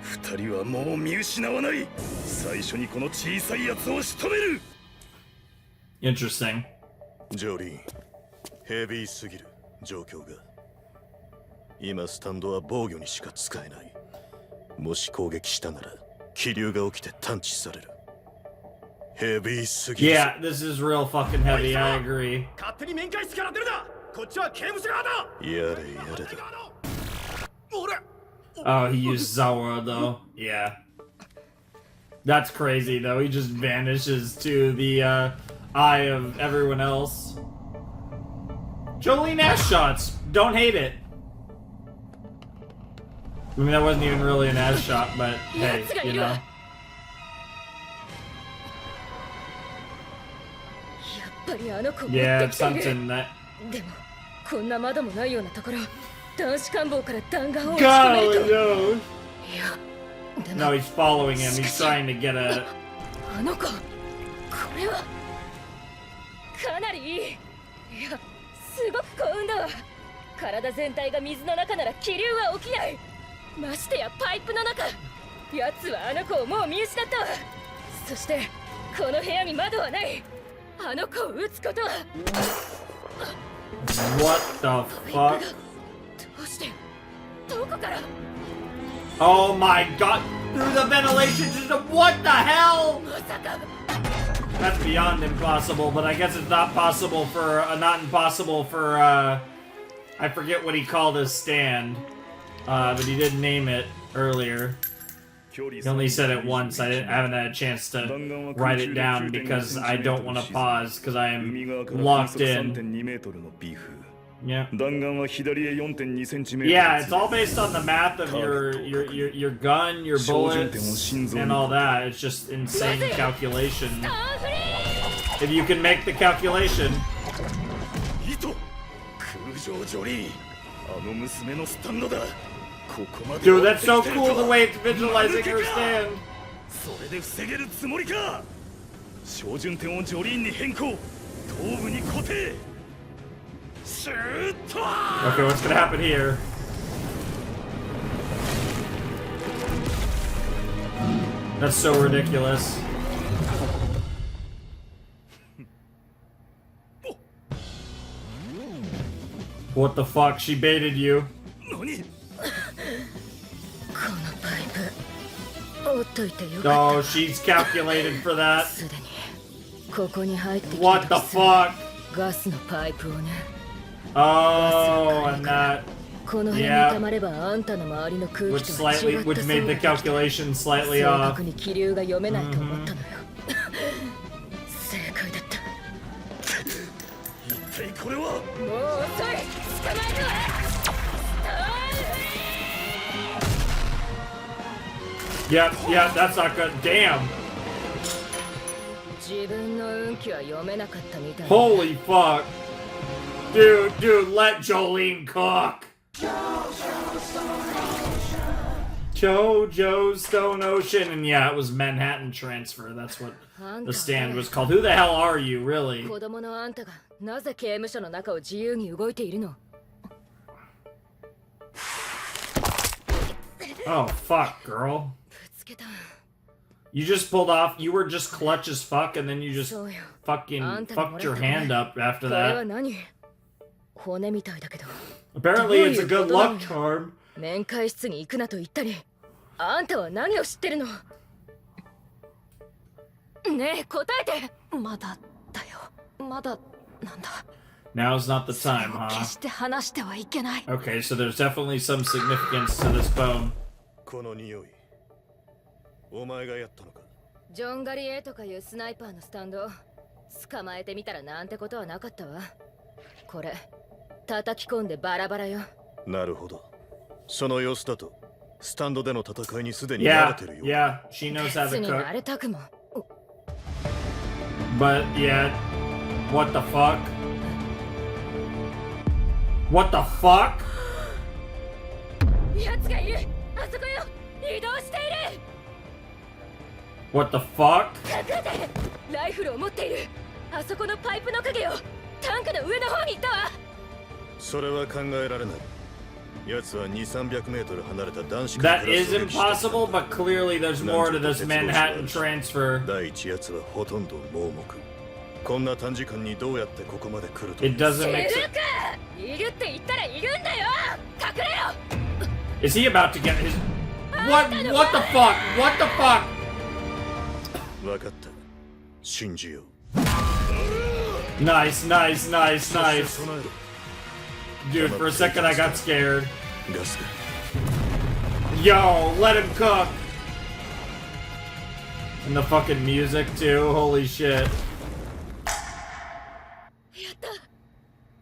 二人はもう見失わない。最初にこの小さいやつを仕留める。 Interesting. ジョリーン、ヘビーすぎる状況が。今スタンドは防御にしか使えない。もし攻撃したなら気流が起きて探知される。ヘビーすぎる。 Yeah, this is real fucking heavy. I agree. 勝手に面会室から出るな。こっちは刑務所側だ。やれやれだ。 Oh, he used Zawa though. Yeah. That's crazy though. He just vanishes to the eye of everyone else. Jolyne ass shots. Don't hate it. I mean, that wasn't even really an ass shot, but hey, you know. やっぱりあの子を持っ Yeah, て it's きている。 something that. でもこんな窓もないようなところ、男子官房から弾丸を仕込める God と。 no. いや、でも No, he's following him. He's trying to get a. あの子、これはかなりいい。いや、すごく幸運だわ。体全体が水の中なら気流は起きない。ましてやパイプの中。奴はあの子をもう見失ったわ。そしてこの部屋に窓はない。あの子を撃つことは。 What the fuck? どうして？どこから？ Oh my god! Through the ventilation system! What the hell? まさか。 That's beyond impossible, but I guess it's not possible for not impossible for I forget what he called his stand, but he did name it earlier. He only said it once. I haven't had a chance to write it down because I don't want to pause because I am locked in. Yeah. Yeah, it's all based on the math of your gun, your bullets, and all that. It's just insane calculation. If you can make the calculation. Dude, that's so cool the way it's visualizing her stand. それで防げるつもりか。照準点をジョリーンに変更。頭部に固定。 Okay, what's gonna happen here? That's so ridiculous. What the fuck? She baited you. このパイプ折っといてよかった。 Oh, she's calculated for that. すでにここに入ってきた What the fuck? ガスのパイプをね。 Oh, and that この辺に溜まればあんたの周りの空 which 気とは違ったそう made the calculation slightly 正 off. 確に気流が読めないと思ったのよ。正解だった。一体これは。もう遅い。捕まえるわ。 Yep, that's not good. Damn. 自分の運気は読めなかったみたい。 Holy fuck. Dude, let Jolyne cook. JoJo's Stone Ocean. And yeah, it was Manhattan Transfer. That's what the stand was called. Who the hell are you, really? 子供のあんたがなぜ刑務所の中を自由に動いているの？ Oh, fuck, girl. ぶつけた。 You just pulled off, you were just clutch as fuck, and then you just そうよ。 fucking fucked your hand up after これは that. 何？骨みたいだけど。 Apparently it's a good luck charm. 面会室に行くなと言ったり、あんたは何を知ってるの？ねえ、答えて。まだだよ。まだなんだ。 Now's not the time, 決 huh? して話してはいけない。 Okay, so there's definitely some significance to this bone. この匂い、お前がやったのか。ジョンガリエとかいうスナイパーのスタンド、捕まえてみたらなんてことはなかったわ。これ、叩き込んでバラバラよ。なるほど。その様子だと、スタンドでの戦いにすでに慣れてるよ。Yeah, she knows how 別 to に cook. 慣れたくも。 But yeah, what the fuck? What the fuck? 奴がいる。あそこよ。移動している。 What the fuck? 隠れて。ライフルを持っている。あそこのパイプの影よ。タンクの上の方に行ったわ。それは考えられない。奴は200-300メートル離れた男子 That is impossible, but clearly there's more to this Manhattan transfer. 第一奴はほとんど盲目。こんな短時間にどうやってここまで来ると。 It doesn't make いる sense. か。いるって言ったらいるんだよ。隠れろ。 Is he about to get his... What the fuck? What the fuck? 分かった。信じよう。 Nice, nice, nice, nice. Dude, for a second I got scared. ガスか。 Yo, let him cook. And the fucking music too. Holy shit.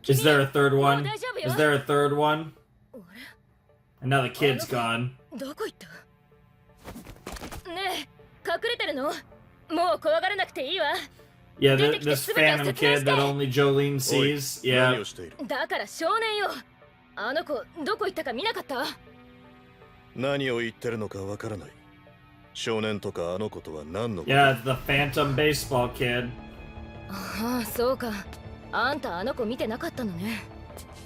Is there a third one? Is there a third one? And now the kid's gone. どこ行った？ねえ、隠れてるの？もう怖がらなくていいわ。 Yeah, this phantom kid that only Jolyne sees. Yeah. だから少年よ。あの子どこ行ったか見なかった？何を言ってるのかわからない。少年とかあの子とは何の？ Yeah, it's the phantom baseball kid. ああ、そうか。あんたあの子見てなかったのね。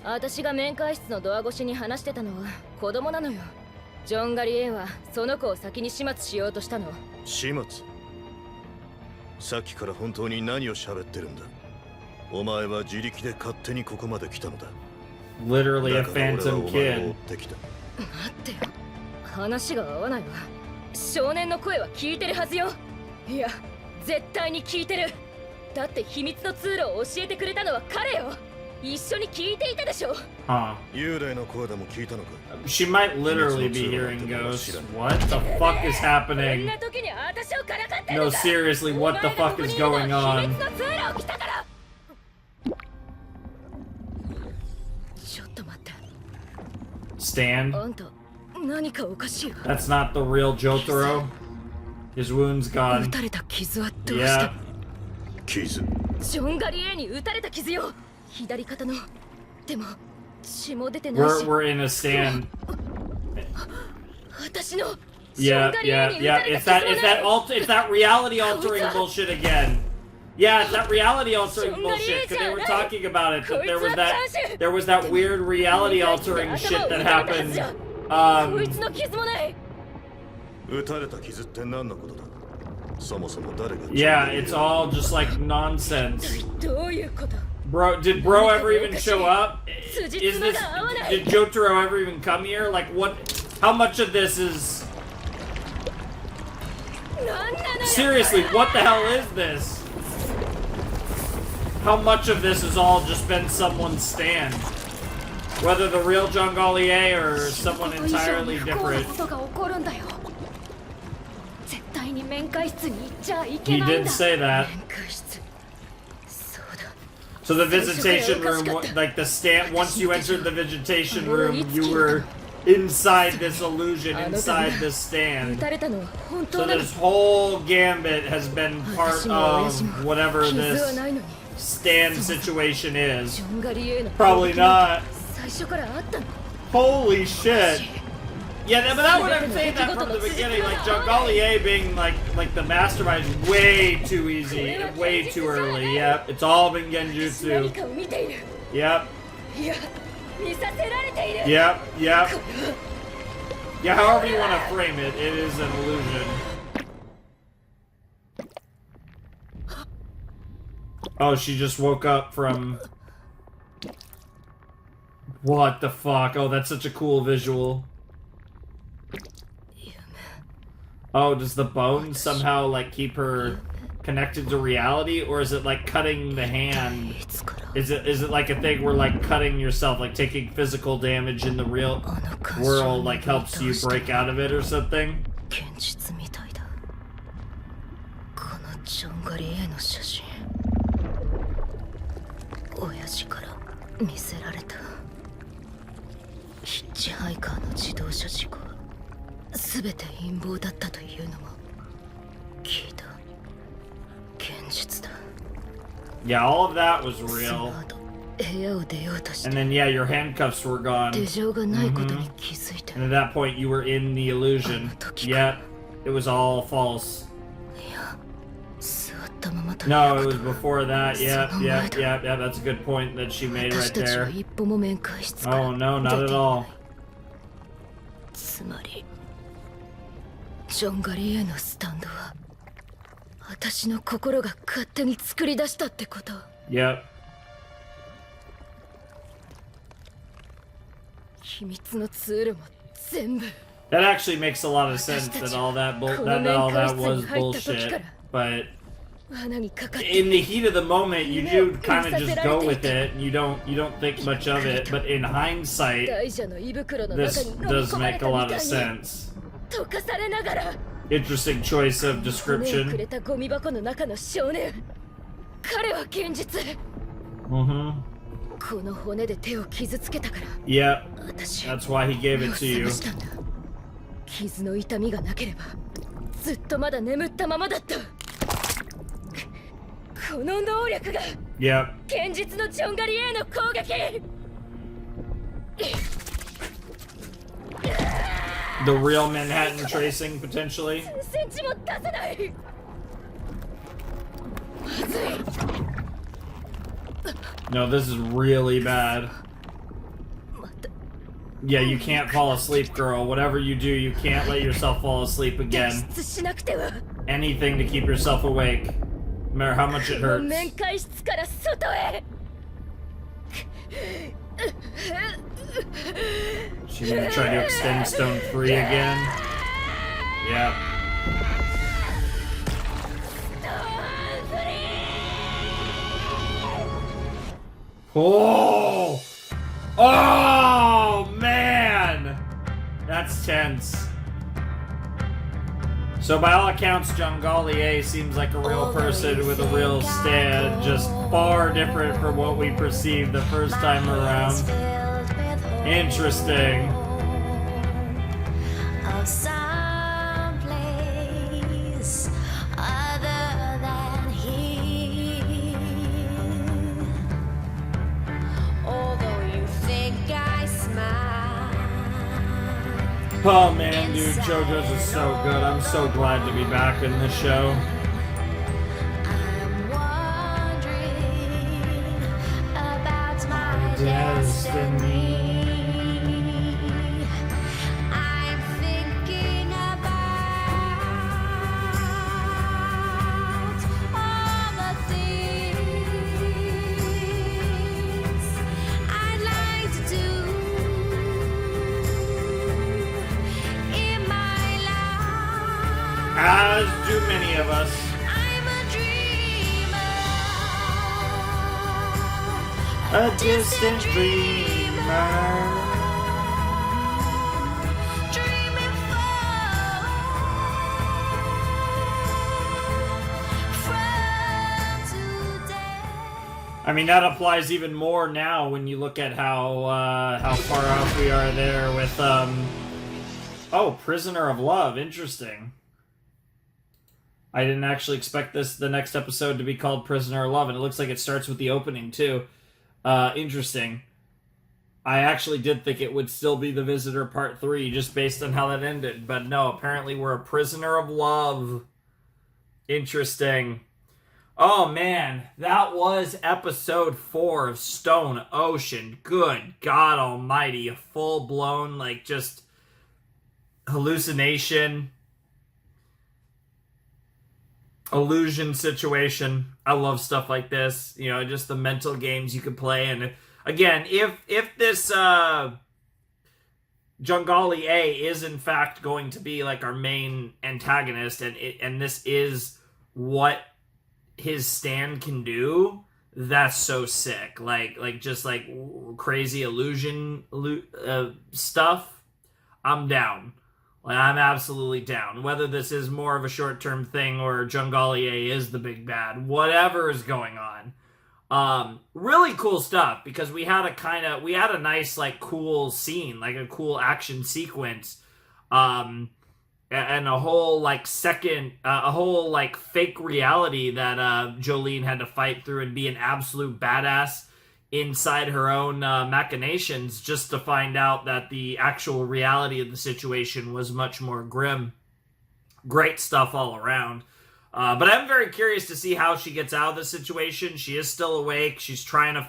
私が面会室のドア越しに話してたのは子供なのよ。ジョン・ガリエンはその子を先に始末しようとしたの。始末？さっきから本当に何を喋ってるんだ。お前は自力で勝手にここまで来たのだ。 Literally a phantom kid. 待ってよ。話が合わないわ。少年の声は聞いてるはずよ。いや、絶対に聞いてる。だって秘密の通路を教えてくれたのは彼よ。一緒に聞いていたでしょ。Huh. 幽霊の声でも聞いたのか。 She might literally be hearing ghosts. What the fuck is happening? No, seriously, what the fuck is going on? ちょっと待って。 Stand? あんた、何かおかしいわ。 That's not the real Jotaro. His wound's gone. 撃たれた傷はどうして？ Yeah. 傷。ジョン・ガリエに撃たれた傷よ。左肩の。でも血も出てないし。 We're in a stand. 私の。 Yeah, yeah, yeah. It's that reality altering bullshit again. Yeah, it's that reality altering bullshit. Because they were talking about it. That there was that weird reality altering shit that happened. こいつの傷もない。撃たれた傷って何のことだ。そもそも誰が。 Yeah, it's all just like nonsense. どういうこと？ Bro, did Bro ever even show up? Did Jotaro ever even come here? Like, what? How much of this is? Seriously, what the hell is this? How much of this has all just been someone's stand? Whether the real John Gallier or someone entirely different. He did say that. So the visitation room, like the stand, once you entered the visitation room, you were inside this illusion, inside this stand. So this whole gambit has been part of whatever this stand situation is. Probably not. Holy shit. Yeah, but that would have saying that from the beginning, like John Gallier being like the mastermind is way too easy and way too early. Yep, it's all been genjutsu. Yep. Yep, yep. Yeah, however you want to frame it, it is an illusion. Oh, she just woke up from... What the fuck? Oh, that's such a cool visual. Oh, does the bone somehow, like, keep her connected to reality? Or is it like cutting the hand? Is it like a thing where, like, cutting yourself, like, taking physical damage in the real world, like, helps you break out of it or something? 親父から見せられたヒッチハイカーの自動車事故は全て陰謀だったというのも聞いた現実だ Yeah, all of that was real. 部屋を出ようとして And then, yeah, your handcuffs were gone. 手錠がないことに気づいて And at that point, you were in the illusion. Yep, it was all false. いや座っ No, it was before that. Yeah, that's a good point that she made right there. Oh no, not at all. つまりジョンガリへのスタンドは私の心が勝手に作り出したってこと。 Yep. 秘密のツールも全部。 That actually makes a lot of sense that all that was bullshit. But in the heat of the moment, you do kind of just go with it. And you don't think much of it. But in hindsight, this does make a lot of sense. Interesting choice of description. Mm-hmm. Yeah, that's why he gave it to you. 傷の痛みがなければずっとまだ眠ったままだった。この能力が堅実のジョンガリへの攻撃。 The real Manhattan tracing potentially. センチも出せない。まずい。 No, this is really bad. Yeah, you can't fall asleep, girl. Whatever you do, you can't let yourself fall asleep again. Anything to keep yourself awake, no matter how much it hurts. She's gonna try to extend Stone free again. Yeah. Oh! Oh, man! That's tense. So by all accounts, Jongalier seems like a real person with a real stand, just far different from what we perceived the first time around. Interesting. Oh man, dude, JoJo's is so good. I'm so glad to be back in this show. My destiny. I'm thinking about all the things I'd like to do. As do many of us. I'm a dreamer, a distant dreamer, dreaming from today. I mean, that applies even more now when you look at how far off we are there with oh, Prisoner of Love. Interesting. I didn't actually expect the next episode to be called Prisoner of Love, and it looks like it starts with the opening, too. Interesting. I actually did think it would still be The Visitor Part 3, just based on how that ended. But no, apparently we're a Prisoner of Love. Interesting. Oh, man. That was episode 4 of Stone Ocean. Good God almighty. A full-blown, like, just hallucination illusion situation. I love stuff like this, you know, just the mental games you can play. And again, if this Jongali A is in fact going to be like our main antagonist, and this is what his stand can do, that's so sick. Like just like crazy illusion stuff. I'm down. Like, I'm absolutely down. Whether this is more of a short-term thing or Jongalier is the big bad, whatever is going on. Really cool stuff, because we had a nice, like, cool scene, like a cool action sequence, and a whole, like, fake reality that Jolyne had to fight through and be an absolute badass inside her own machinations, just to find out that the actual reality of the situation was much more grim. Great stuff all around. But I'm very curious to see how she gets out of the situation. She is still awake. She's trying to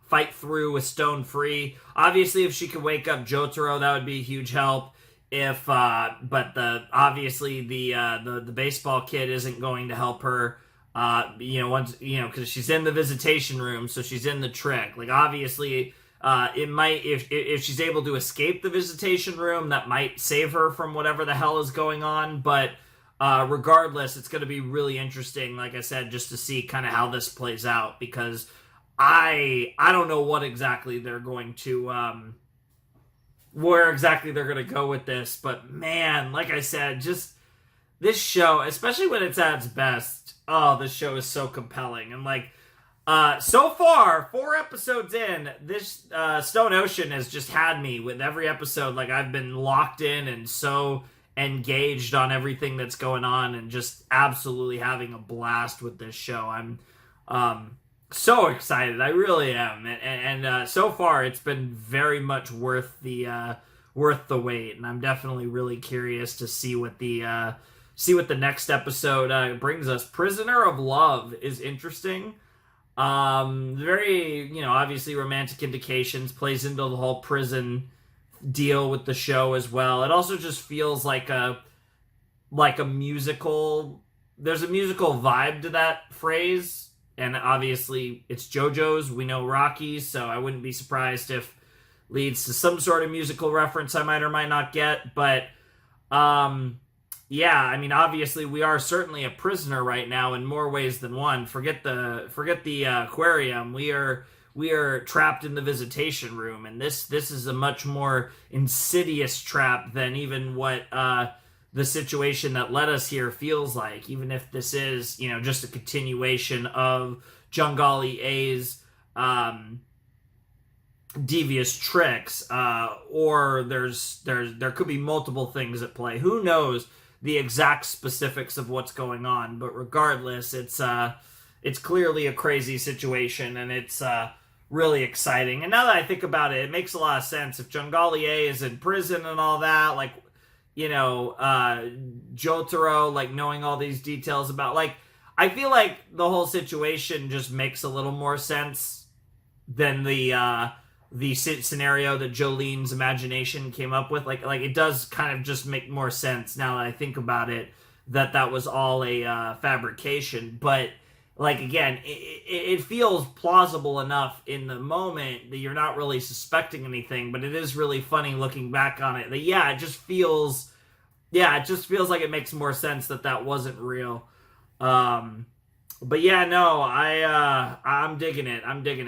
fight through with Stone free. Obviously, if she could wake up Jotaro, that would be a huge help. But obviously the baseball kid isn't going to help her. Because she's in the visitation room, so she's in the trick. Like, obviously, it might, if she's able to escape the visitation room, that might save her from whatever the hell is going on. But regardless, it's going to be really interesting, like I said, just to see kind of how this plays out, because I don't know what exactly they're going to where exactly they're going to go with this. But man, like I said, just this show, especially when it's at its best. Oh, this show is so compelling. And like, so far, 4 episodes in, this Stone Ocean has just had me with every episode. Like, I've been locked in and so engaged on everything that's going on, and just absolutely having a blast with this show. I'm so excited. I really am. And so far, it's been very much worth the wait. And I'm definitely really curious to see what the next episode brings us. Prisoner of Love is interesting. Very, obviously romantic indications, plays into the whole prison deal with the show as well. It also just feels like a musical. There's a musical vibe to that phrase, and obviously it's JoJo's. We know Rocky's, so I wouldn't be surprised if leads to some sort of musical reference I might or might not get. But yeah, I mean, obviously we are certainly a prisoner right now in more ways than one. Forget the aquarium. We are trapped in the visitation room, and this is a much more insidious trap than even what the situation that led us here feels like. Even if this is, just a continuation of Jangali A's devious tricks, or there could be multiple things at play. Who knows the exact specifics of what's going on, but regardless, it's clearly a crazy situation, and it's really exciting. And now that I think about it, it makes a lot of sense. If Jangali A is in prison and all that, like, Jotaro, like, knowing all these details about, like, I feel like the whole situation just makes a little more sense than the scenario that Jolyne's imagination came up with. Like it does kind of just make more sense now that I think about it, that was all a fabrication. But, like, again, it feels plausible enough in the moment that you're not really suspecting anything, but it is really funny looking back on it. That, it just feels like it makes more sense that wasn't real. But yeah, no, I'm digging it.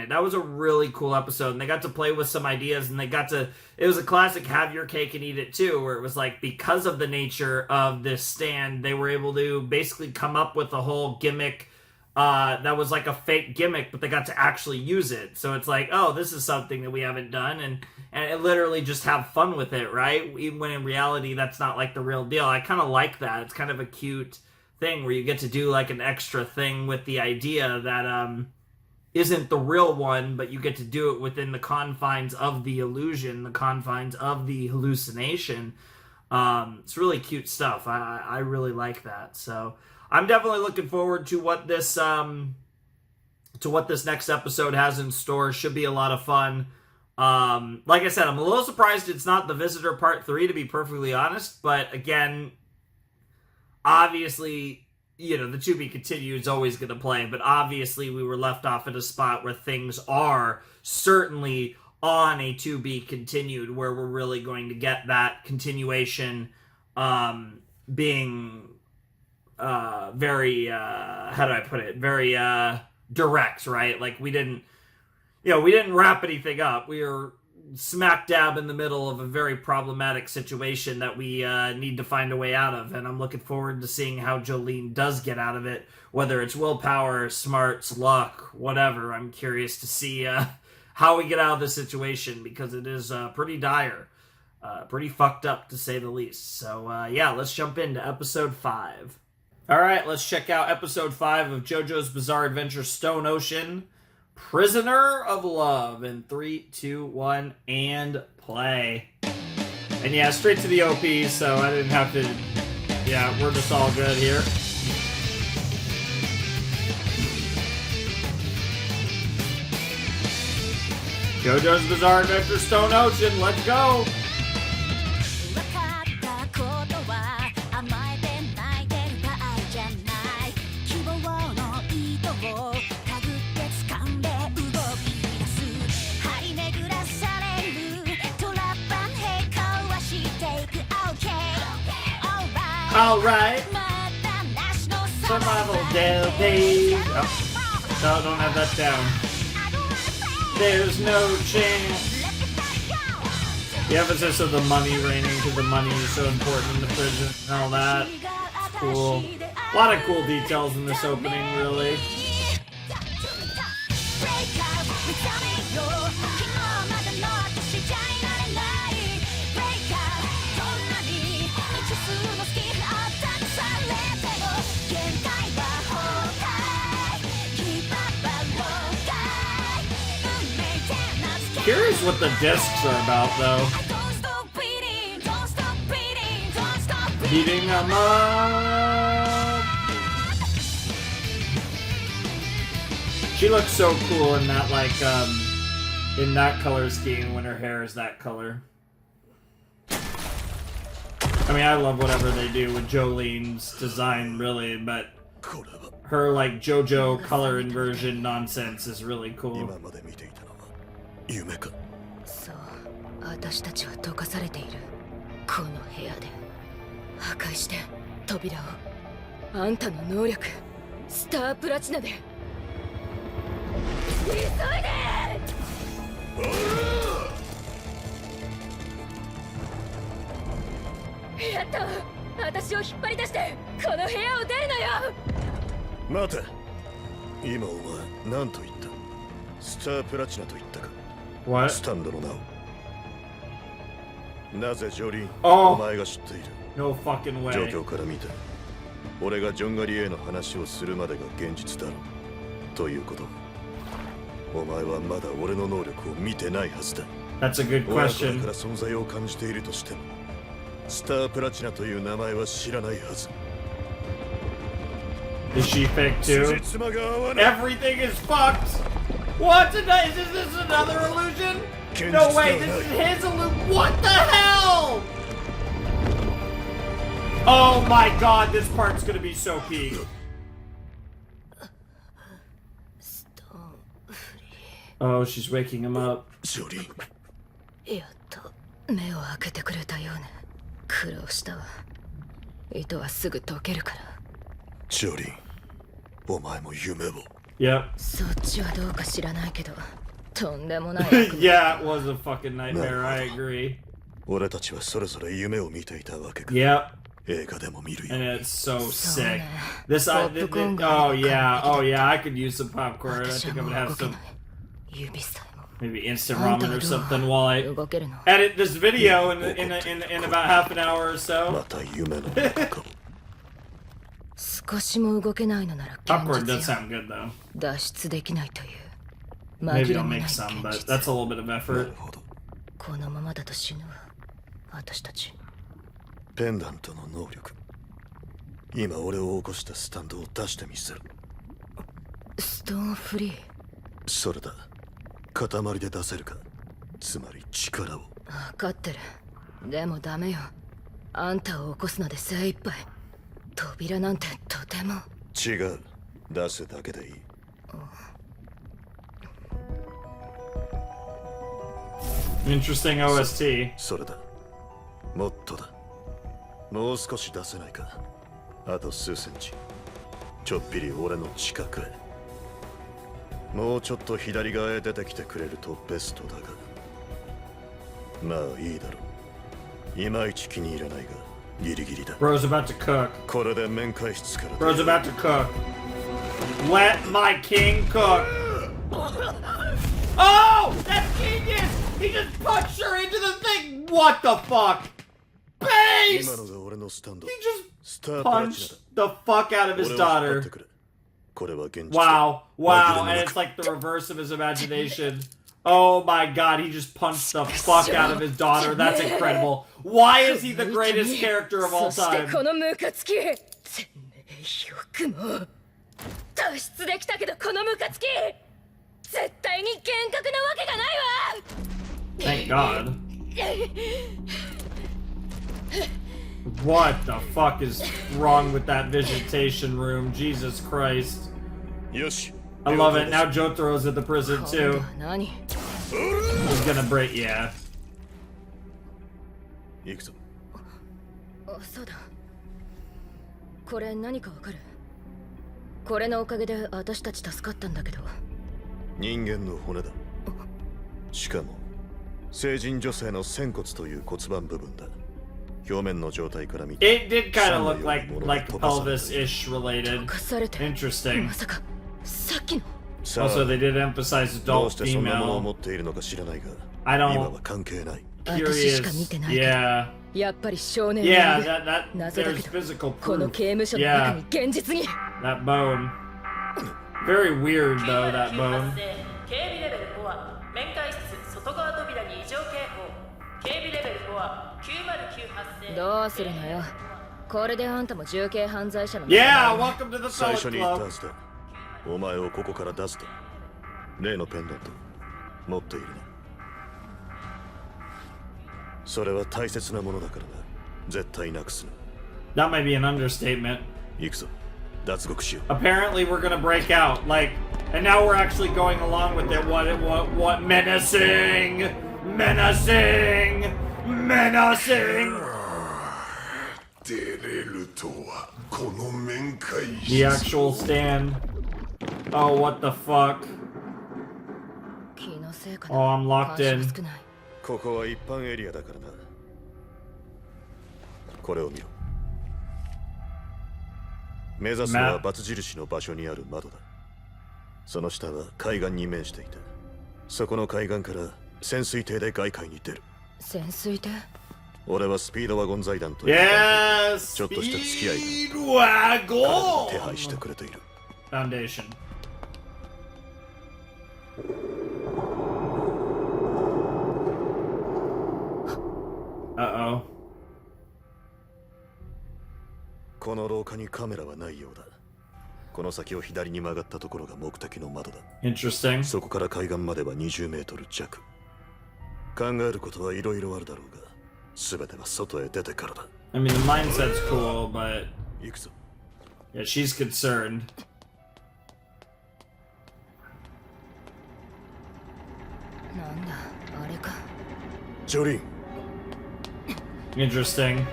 That was a really cool episode, and they got to play with some ideas, and it was a classic have your cake and eat it too, where it was like, because of the nature of this stand, they were able to basically come up with a whole gimmick that was like a fake gimmick, but they got to actually use it. So it's like, oh, this is something that we haven't done, and it literally just have fun with it, right? Even when in reality, that's not like the real deal. I kind of like that. It's kind of a cute thing where you get to do like an extra thing with the idea that isn't the real one, but you get to do it within the confines of the illusion, the confines of the hallucination. It's really cute stuff. I really like that. So I'm definitely looking forward to what this next episode has in store. Should be a lot of fun. Like I said, I'm a little surprised it's not The Visitor Part 3, to be perfectly honest. But again, obviously, the to be continued is always going to play. But obviously, we were left off at a spot where things are certainly on a to be continued, where we're really going to get that continuation being very, how do I put it? Very direct, right? Like, we didn't wrap anything up. We were smack dab in the middle of a very problematic situation that we need to find a way out of, and I'm looking forward to seeing how Jolyne does get out of it, whether it's willpower, smarts, luck, whatever. I'm curious to see how we get out of this situation, because it is pretty dire, pretty fucked up to say the least. So let's jump into episode 5. Alright, let's check out episode 5 of JoJo's Bizarre Adventure Stone Ocean, Prisoner of Love. In 3, 2, 1, and play. And straight to the OP, so I didn't have to... we're just all good here. JoJo's Bizarre Adventure Stone Ocean, let's go! 分かったことは甘えて泣いてる場合じゃない希望の糸をたぐって掴んで動き出す張り巡らされるトラパン平行はしていく OK Alright. まだなしの Survival Day. Oh. No, don't have that down. There's no chance. The emphasis of the money reigning because the money is so important in the prison and all that. It's cool. A lot of cool details in this opening, really. Curious what the discs are about, though. Beating them up. She looks so cool in that, like, in that color scheme when her hair is that color. I mean, I love whatever they do with Jolyne's design, really, but her, like, JoJo color inversion nonsense is really cool. そう、私たちは溶かされている。この部屋で破壊して扉を。あんたの能力、スタープラチナで。急いで！やった！私を引っ張り出してこの部屋を出るのよ。待て。今お前何と言った？スタープラチナと言ったか。What? スタンドの名を。なぜジョリーン、 Oh. お前が知っている。 No fucking way. 状況から見て、俺がジョンガリへの話をするまでが現実だろう。ということは、お前はまだ俺の能力を見てないはずだ。That's a good 俺はこれ question. から存在を感じているとしても、スタープラチナという名前は知らないはず。 Is she fake too? 辻褄が合わない。 Everything is fucked. What? Is this another illusion? No way, this is his illusion. What the hell? Oh my god, this part's gonna be so peak. Oh, she's waking him up. ジョリーン。やっと目を開けてくれたようね。苦労したわ。糸はすぐ解けるから。ジョリーン、お前も夢を。Yep. そっちはどうか知らないけど、とんでもない。Yeah, it was a fucking nightmare, I agree. 俺たちはそれぞれ夢を見ていたわけか。 Yep. 映画でも見るよ。 And it's so sick. So, This, popcorn oh yeah, I could use some popcorn. I think I'm gonna have some, 指さえも。 maybe instant ramen or something while I 動けるの。 edit this video in about half an hour or ま so. た夢の中かも。少しも動けないのなら Popcorn 現 does 実よ。 sound good though. 脱出できないという。 Maybe 紛れ I'll もない make 現 some, but 実。 that's a little bit of な effort. るほど。このままだと死ぬわ。私たち。ペンダントの能力。今俺を起こしたスタンドを出してみせる。ストーンフリー。それだ。塊で出せるか。つまり力を。分かってる。でもダメよ。あんたを起こすので精一杯。扉なんてとても。違う。出すだけでいい。Interesting OST. それだ。もっとだ。もう少し出せないか。あと数センチ。ちょっぴり俺の近くへ。もうちょっと左側へ出てきてくれるとベストだが。まあいいだろう。いまいち気に入らないが、ギリギリだ。 Bro's about to cook. これで面会室から。 Bro's about to cook. Let my king cook. Oh, that's genius! He just punched her into the thing. What the fuck? Base! 今のが俺のスタンド。 He スタ just ープラチ punched the fuck out of ナ his だ。俺を引っ張っ daughter. てくれ。これは現実だ。 Wow, 紛 wow, れも and な it's く。 like the reverse of his imagination. Oh my god, he just punched the fuck out of his daughter. That's incredible. Why is he the greatest character of all そして time? このムカつき。てめえよくも脱出できたけどこのムカつき。絶対に幻覚なわけがないわ。 Thank God. What the fuck is wrong with that visitation room? Jesus Christ. よし I love it. Now Jotaro's at the prison too. 何？ He's gonna break, yeah. 行くぞ。あ、そうだ。これ何かわかる？これのおかげで私たち助かったんだけど。人間の骨だ。しかも成人女性の仙骨という骨盤部分だ。表面の状態から見て It did kind of look like pelvis-ish related. 溶かされて。 Interesting. まさかさっきの。さあ Also, they did emphasize どう adult してそんなものを持 female. っているのか知らないが I 今 don't. は関係ない。私しか見て Curious. ないけど。 Yeah. やっぱり少年 Yeah, の that 謎だ there's けど physical この proof. 刑務所の中に Yeah, 現実に。 that bone. Very weird though, that bone. 警備レベル5は面会室外側扉に異常警報。警備レベル5は909発生。どうするのよ。これであんたも重刑犯罪者の。 Yeah, welcome to the 最 Pellet 初に言った Club. はずだ。お前をここから出すと。例のペンダント持っているな。それは大切なものだからな。絶対なくすな。 That might be an understatement. 行くぞ。脱獄しよう。 Apparently, we're gonna break out. Like, and now we're actually going along with it. What? Menacing! Menacing! Menacing! 出れるとはこの面会 The actual stand. Oh, what the fuck? 気のせいかな。 Oh, I'm locked 監 in. 視が少ない。ここは一般エリアだからな。これを見ろ。目指すのはバツ印の場所にある窓だ。その下は海岸に面していた。そこの海岸から潜水艇で外海に出る。潜水艇？俺はスピードワゴン財団という Yes! ちょっとした付き合いが Speedwagon! 手配してくれている。 Foundation. Uh-oh. この廊下にカメラはないようだ。この先を左に曲がったところが目的の窓だ。 Interesting. そこから海岸までは20メートル弱。考えることはいろいろあるだろうが、すべては外へ出てからだ。 I mean, the mindset's cool, but 行くぞ。 yeah, she's concerned. なんだあれか。ジョリーン。 Interesting.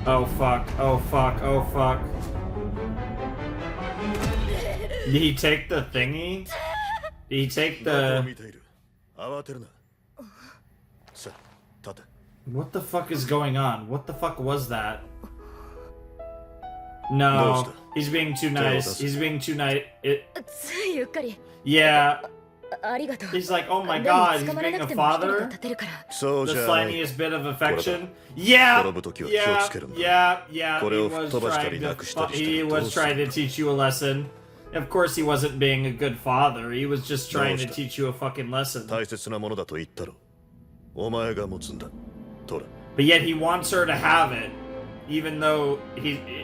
Oh fuck, oh fuck, oh fuck. Did he take the thingy? Did he take 中を the... 見ている。慌てるな。さあ、立て。 What the fuck is going on? What the fuck was that? Those No, the- he's being too nice. He's being too nice. It, ついゆっかり。 yeah, ありがとう。 he's like, oh my でも god, he's 捕まら being な a くても一人が father. 立てるから。そう The じゃない。 slimiest bit of affection. Yeah, 転ぶ時は気をつけるんだ。 yeah. これ He を吹っ was 飛ばしたり trying な to. くしたりしたら He どう was する trying to teach you a lesson. Of course, he wasn't being a good father. He was just trying to どうした？ teach you a fucking lesson. 大切なものだと言ったろ。お前が持つんだ。トラ。 But yet he wants her to have it, even though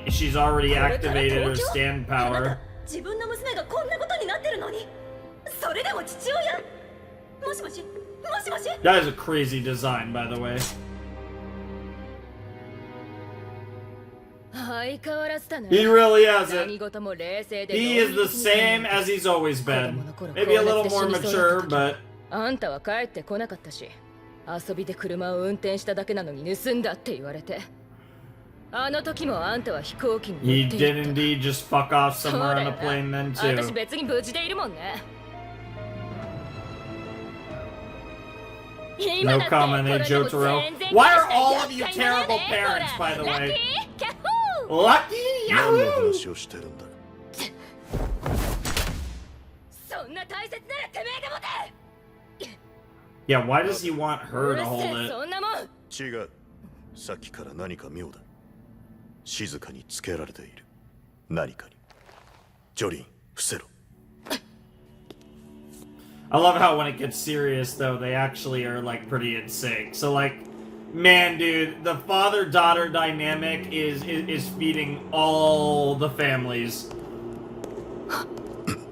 she's already activated her stand power. 自分の娘がこんなことになってるのにそれでも父親もしもしもしもし That is a crazy design, by the way. 相変わらずだね。 He really has 何 it. 事も冷静で。 He is the same as he's always been. Maybe a little more mature, but あんたは帰ってこなかったし、遊びで車を運転しただけなのに盗んだって言われて。あの時もあんたは飛行機に he 乗ってい did った indeed just fuck off そう somewhere だ on よ a な。 plane then 私 too. 別に無事でいるもんね。 No comment, eh, Jotaro? Why are all of you terrible parents, by the way? Lucky 何の Yahoo! 話をしてるんだ。そんな大切ならてめえが持て。 Yeah, why does he want her うる to せ hold え it? そんなもん。違う。さっきから何か妙だ。静かにつけられている。何かに。ジョリーン、伏せろ。 I love how when it gets serious, though, they actually are like pretty in sync. So like, man, dude, the father-daughter dynamic is feeding all the families.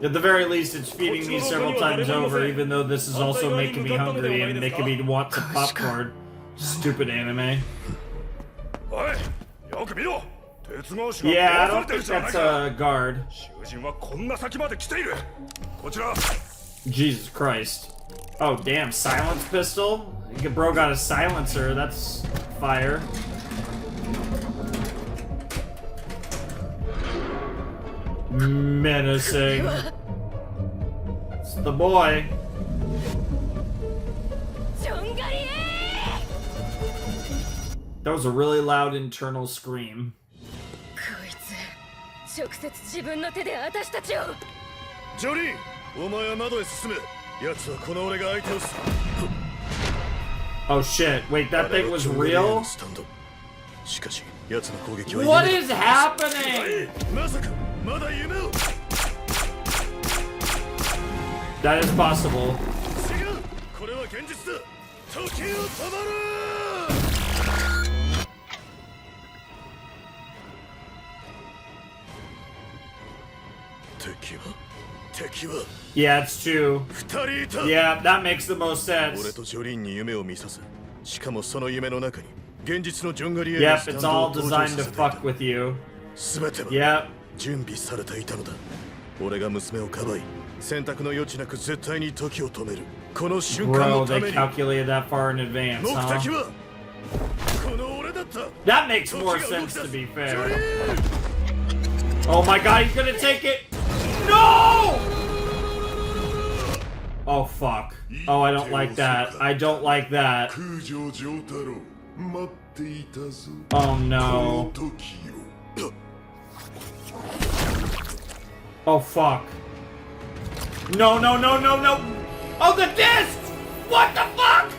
At the very least, it's feeding me several times over, even though this is also making me hungry and making me want some popcorn. Stupid anime. Yeah, I don't think that's a guard. Jesus Christ. Oh, damn, silence pistol? Bro got a silencer, that's fire. Menacing. It's the boy. That was a really loud internal scream. 直接自分の手で私たちを。ジョリーン、お前は窓へ進め。奴はこの俺が相手をする。Oh shit! Wait, that thing was real? しかし、奴の攻撃は。What is happening? まさかまだ夢を。That is possible. 違う。これは現実だ。時を止まる。Yeah, it's true. Yeah, that makes the most sense. 俺とジョリーンに夢を見させ、しかもその夢の中に現実のジョンガリエ Yep, it's all designed to fuck with you. 全ては Yep. 準備されていたのだ。俺が娘をかばい、選択の余地なく絶対に時を止める。この瞬間 Bro, のた they めに。 calculated that far in advance, 目 huh? 的はこの俺だった。 That makes more sense, to be fair. Oh my god, he's gonna take it! No! Oh fuck. Oh, I don't like that. I don't like that. Oh no. Oh fuck. No, no, no, no, no! Oh, the disc! What the fuck?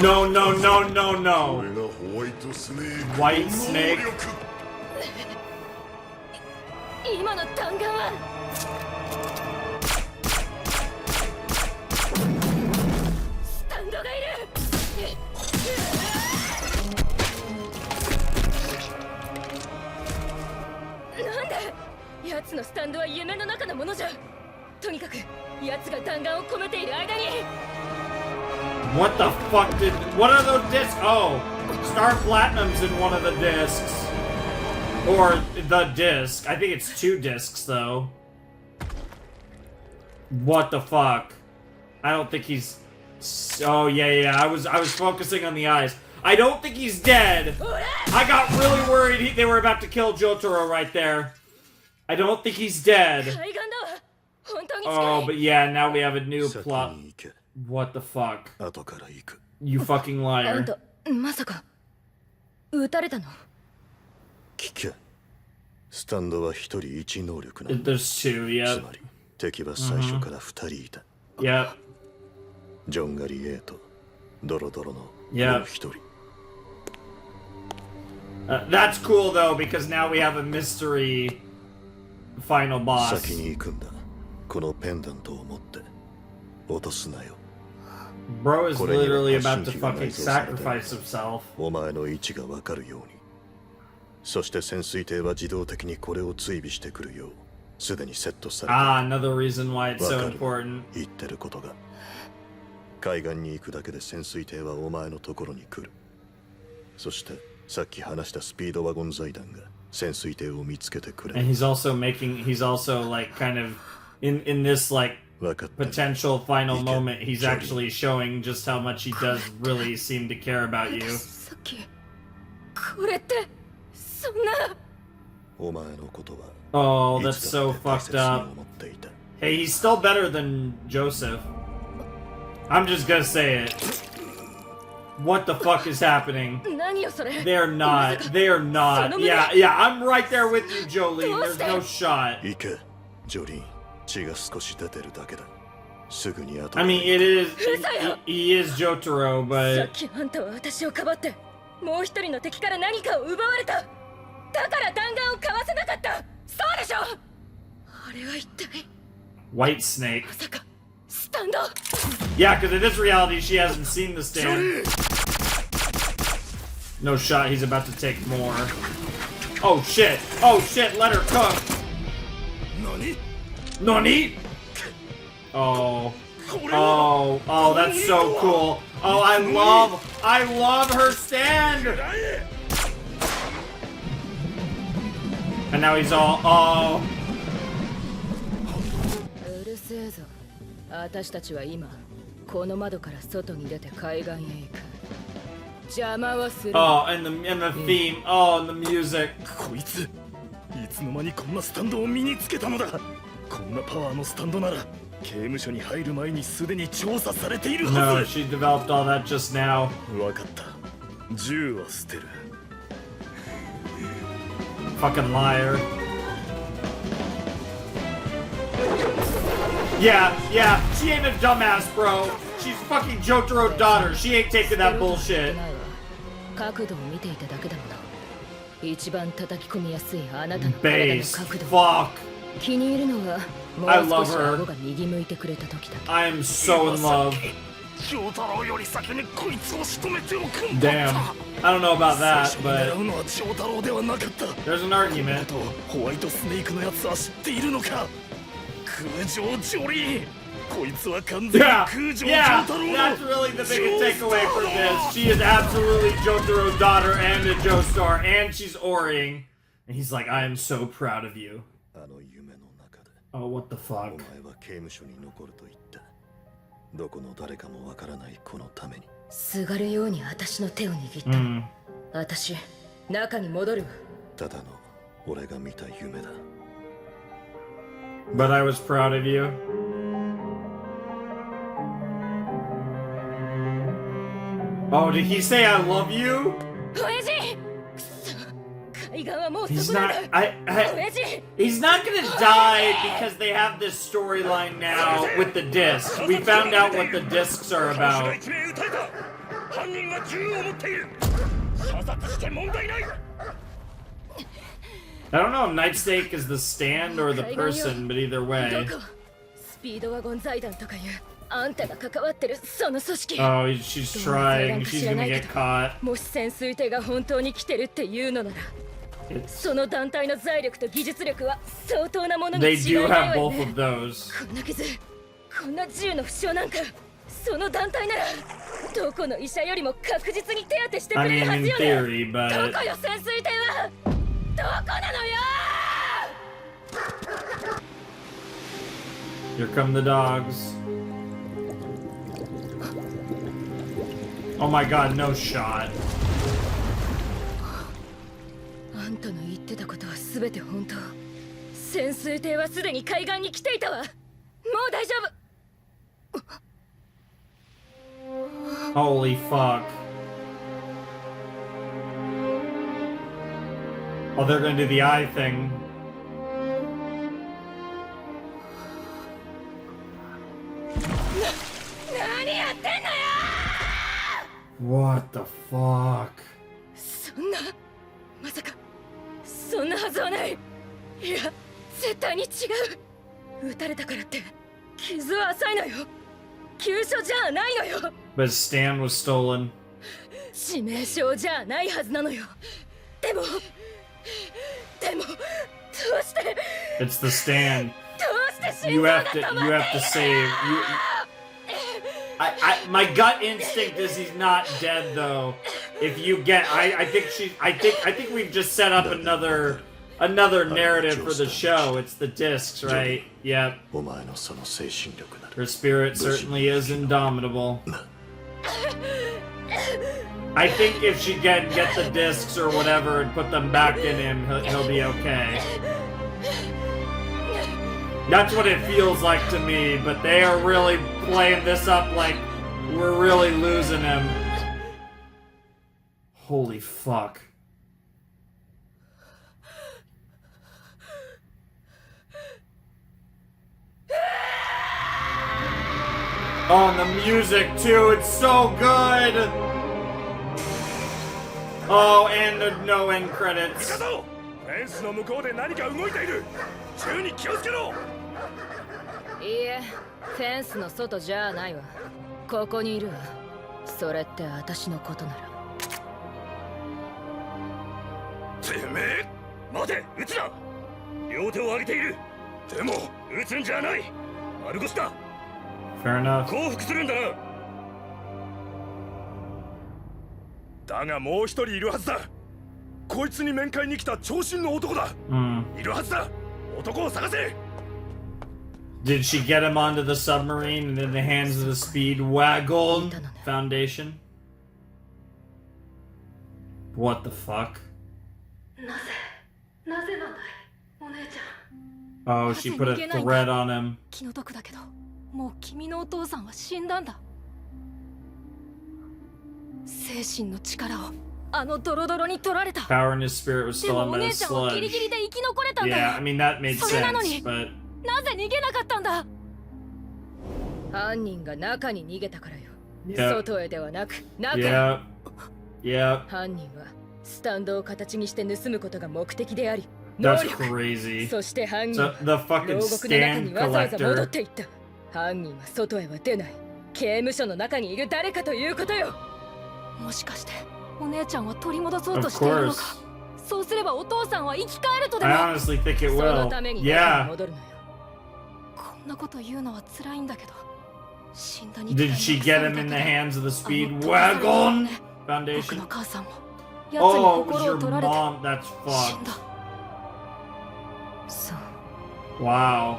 No, no, no, no, no. White snake. 今の弾丸はスタンドがいる。なんで奴のスタンドは夢の中のものじゃ。とにかく奴が弾丸を込めている間に。 What the fuck did... What are those discs? Oh, Star Platinum's in one of the discs. Or the disc. I think it's 2 discs, though. What the fuck? I don't think he's... Oh, yeah. I was focusing on the eyes. I don't think he's dead. I got really worried they were about to kill Jotaro right there. I don't think he's dead. Oh, but yeah, now we have a new plot. What the fuck? You fucking liar. まさか撃たれたの？聞け。スタンドは一人一能力なの。There's 2, yeah. つまり敵は最初から2人いた。Yeah. ジョンガリエイとドロドロのもう1人。That's cool though, because now we have a mystery final boss. 先に行くんだ。このペンダントを持って落とすなよ。Bro is literally about to fucking sacrifice himself. お前の位置がわかるように。そして潜水艇は自動的にこれを追尾してくるようすでにセットされている。Another reason why it's so important. 言ってることが。海岸に行くだけで潜水艇はお前のところに来る。そしてさっき話したスピードワゴン財団が潜水艇を見つけてくれ。And he's also like kind of in this like potential final moment, he's actually showing just how much he does really seem to care about you. さっきこれってそんな。お前のことは。Oh, that's so fucked up. Hey, he's still better than Joseph. I'm just gonna say it. What the fuck is happening? They're not. They're not. Yeah, I'm right there with you, Jolyne. There's no shot. I mean, it is. He is Jotaro, but. さっきあんたは私をかばってもう一人の敵から何かを奪われた。だから弾丸をかわせなかった。そうでしょ。あれは一体。White Snake. まさかスタンド。 Yeah, because in this reality, she hasn't seen the stand. No shot, he's about to take more. Oh shit! Oh shit, let her cook! Nani? Oh. Oh, oh, that's so cool. Oh, I love her stand! And now he's all, oh. うるせえぞ。私たちは今この窓から外に出て海岸へ行く。邪魔はする。Oh, and the theme. Oh, and the music. こいついつの間にこんなスタンドを身につけたのだ。こんなパワーのスタンドなら刑務所に入る前にすでに調査されているはず。 No, she developed all that just now. わかった。銃は捨てる。 Fucking liar. Yeah, she ain't a dumbass, bro. She's fucking Jotaro's daughter. She ain't taking that bullshit. 角度を見ていただけだもの。一番叩き込みやすいあなたの体の Base. 角度。 Fuck. 気に入るのはもう I love 少し her. 顎が右向いてくれた時だけ。 I am so in love. ジョタロより先にこいつを仕留めておくんだ。 Damn. I don't know about that, 最初に but 狙うのはジョタロではなかった。 there's an argument. ホワイトスネークのやつは知っているのか。空城ジョリーン。こいつは完全に Yeah, 空城ジ yeah, ョタロの that's really the biggest takeaway from this. She is absolutely Jotaro's daughter and a Joestar, and she's Oring. And he's like, I am so proud of you. あの夢の中で Oh, what the お fuck? 前は刑務所に残ると言った。どこの誰かもわからないこのために。すがるように私の手を握った。私中に戻るわ。ただの俺が見た夢だ。 But I was proud of you. Oh, did he say I love you? 親父！海岸はもう He's そこだ。 not. 親父！ He's not gonna die because they have this storyline now with the discs. We found out what the discs are about. 犯人は銃を持っている。射殺して問題ない。 I don't know if Nightstake is the stand or the person, but either ど way. こ？スピードワゴン財団とかいうあんたが関わってるその組織。 Oh, she's trying. She's gonna get caught. もし潜水艇が本当に来てるっていうのなら、その団体の財力と技術力は相当なものに They 違い do ない have わよ both ね。 of those. こんな傷、こんな銃の負傷なんか、その団体ならどこの医者よりも確実に手当てしてく I れる mean, はず in よね。 theory, ど but こよ潜水艇は？どこなのよ！ here come the dogs. Oh my god, no shot. あんたの言ってたことは全て本当。潜水艇はすでに海岸に来ていたわ。もう大丈夫。 Holy fuck. Oh, they're gonna do the eye thing. What the fuck? そんな、まさかそんなはずはない。いや、絶対に違う。撃たれたからって傷は浅いのよ。急所じゃないのよ。 But his stand was stolen. 致命傷じゃないはずなのよ。でもどうして It's the stand. どうして You 心臓 have が to. 止ま You って have to save. My gut instinct is he's not dead though. If you get, I think she. I think we've just set up another narrative for the show. It's the discs, right? Yep. お前のその精神力なら Her spirit certainly is indomitable. I think if she can get the discs or whatever and put them back in him, he'll be okay. That's what it feels like to me, but they are really playing this up like we're really losing him. Holy fuck. Oh, and the music too, it's so good! Oh, and the no end credits. フェンスの向こうで何か動いている。銃に気をつけろ。いいえ、フェンスの外じゃないわ。ここにいるわ。それって私のことなら。てめえ待て撃つな両手を上げているでも撃つんじゃない丸腰だ Fair enough. 降伏するんだなだがもう一人いるはずだこいつに面会に来た長身の男だ、いるはずだ男を探せ Did she get him onto the submarine and in the hands of the Speedwagon Foundation? What the fuck? なぜなんだいお姉ちゃん Oh, she put a threat on him. 気の毒だけどもう君のお父さんは死んだんだ精神の力をあのドロドロに取られた Power in his spirit was でも stolen お by the 姉ちゃんはギリ sludge. ギリで生き残れたんだよ Yeah, I mean that made それなの sense, に but なぜ逃げなかったんだ犯人が中に逃げたからよ Yeah. 外へではなく中へ yeah, yeah, 犯人はスタンドを形にして盗むことが目的であり能 that's 力 crazy. そして犯人 So は the fucking 牢獄の中に stand わざわざ戻っ collector. ていった犯人は外へは出ない刑務所の中にいる誰かということよもしかしてお姉ちゃんは取り戻そうと Of しているの course. かそうすればお父さんは生き返るとで I も honestly think it その will. ために中に Yeah. 戻るのよこんなこと言うのは辛いんだけど死んだ Did she get him in the hands of the Speedwagon 僕 Foundation? の母さんも奴に Oh, it was 心 your を取られて mom. That's 死ん fucked. だそう Wow.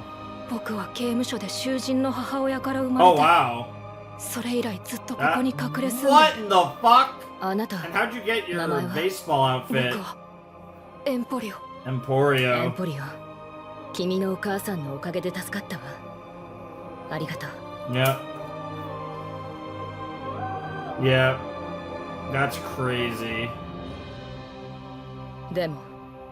僕は刑務所で囚人の母親から生ま Oh れて wow. それ以来ずっとここに隠れ住んで What in the fuck? あなた And how'd you get your 名前は baseball 僕 outfit? はエンポリオエン Emporio. ポリオ君のお母さんのおかげで助かったわありがとう Yep. Yep. That's crazy. でも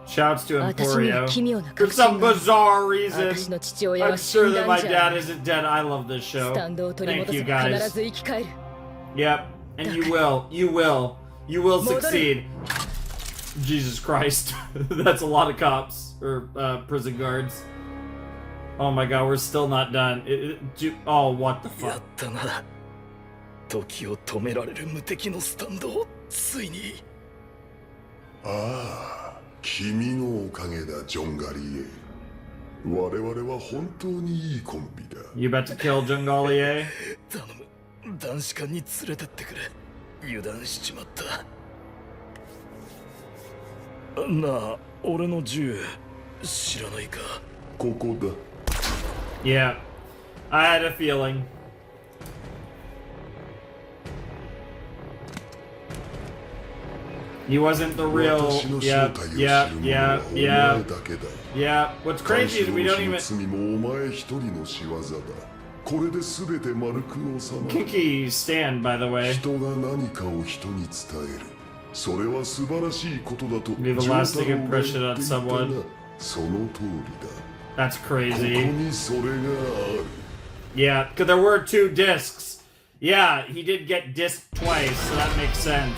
Shouts to 私には Emporio. 奇妙な For 確信 some が bizarre reason. 私の父親 I'm は死 sure ん that だ my んじゃ dad isn't dead. I love this ス show. タンドを取り Thank 戻 you せば guys. 必ず生き返る Yep. And you will. You will. You will succeed. Jesus Christ. That's a lot of cops. Or prison guards. Oh my god, we're still not done. Oh, what the や fuck? ったな時を止められる無敵のスタンドをついにああ、君のおかげだ、ジョンガリエ。我々は本当にいいコンビだ。You about to kill Jungalier? 頼む男子館に連れてってくれ油断しちまったなあ俺の銃知らないかここだ。 Yeah. I had a feeling. He wasn't the real. Yep, yep, yep, yep. Yeah. What's crazy is we don't even. 罪もお前一人の仕業だ。これで全て丸く収まる。 Kinky stand, by the way. 人が何かを人に伝える。それは素晴らしいことだと。 Leave a lasting impression on someone. その通りだ。 That's ここ crazy. にそれがある。 Yeah, because there were 2 discs. Yeah, he did get disc twice, so that makes sense.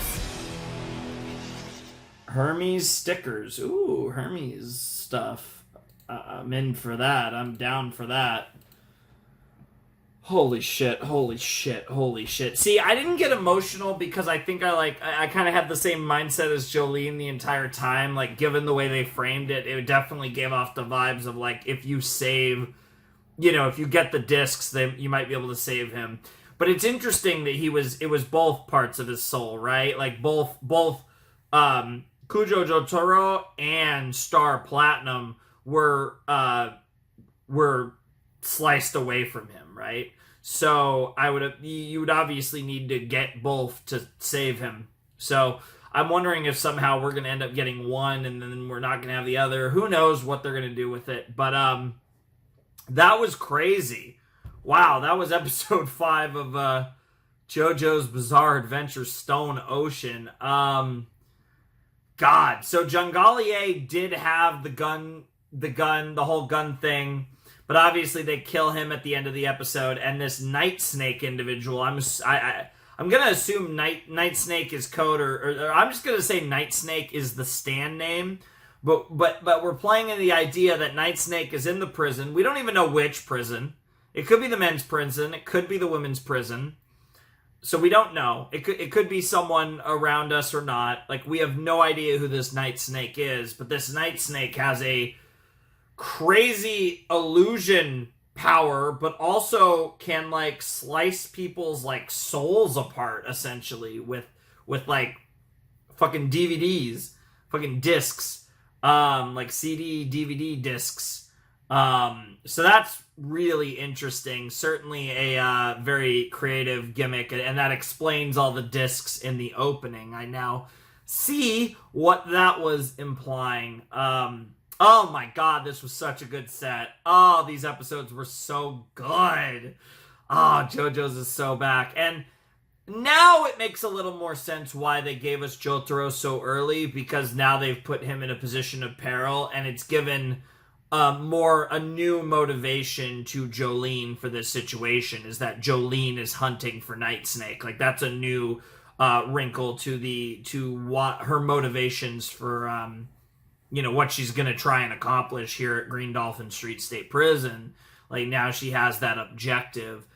Hermes stickers. Ooh, Hermes stuff. I'm in for that. I'm down for that. Holy shit, holy shit, holy shit. See, I didn't get emotional because I think I kind of had the same mindset as Jolyne the entire time. Like, given the way they framed it, it definitely gave off the vibes of, like, if you save, you know, if you get the discs, then you might be able to save him. But it's interesting that it was both parts of his soul, right? Like, both Kujo Jotaro and Star Platinum were sliced away from him, right? So you would obviously need to get both to save him. So I'm wondering if somehow we're gonna end up getting one and then we're not gonna have the other. Who knows what they're gonna do with it? But that was crazy. Wow, that was episode 5 of JoJo's Bizarre Adventure Stone Ocean. God, so Jungalier did have the whole gun thing. But obviously they kill him at the end of the episode, and this Night Snake individual, I'm gonna assume Night Snake is code, or I'm just gonna say Night Snake is the stand name. But we're playing in the idea that Night Snake is in the prison. We don't even know which prison. It could be the men's prison. It could be the women's prison. So we don't know. It could be someone around us or not. Like, we have no idea who this Night Snake is, but this Night Snake has a crazy illusion power, but also can, like, slice people's, like, souls apart, essentially, with like, fucking DVDs, fucking discs, like CD, DVD discs. So that's really interesting. Certainly a very creative gimmick, and that explains all the discs in the opening. I now see what that was implying. Oh my god, this was such a good set. Oh, these episodes were so good. Oh, JoJo's is so back. And now it makes a little more sense why they gave us Jotaro so early, because now they've put him in a position of peril, and it's given a new motivation to Jolyne for this situation, is that Jolyne is hunting for Night Snake. Like, that's a new wrinkle to what her motivations for what she's gonna try and accomplish here at Green Dolphin Street State Prison. Like, now she has that objective,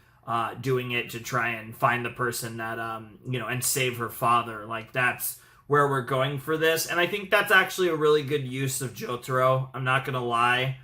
doing it to try and find the person that and save her father. Like, that's where we're going for this, and I think that's actually a really good use of Jotaro. I'm not gonna lie,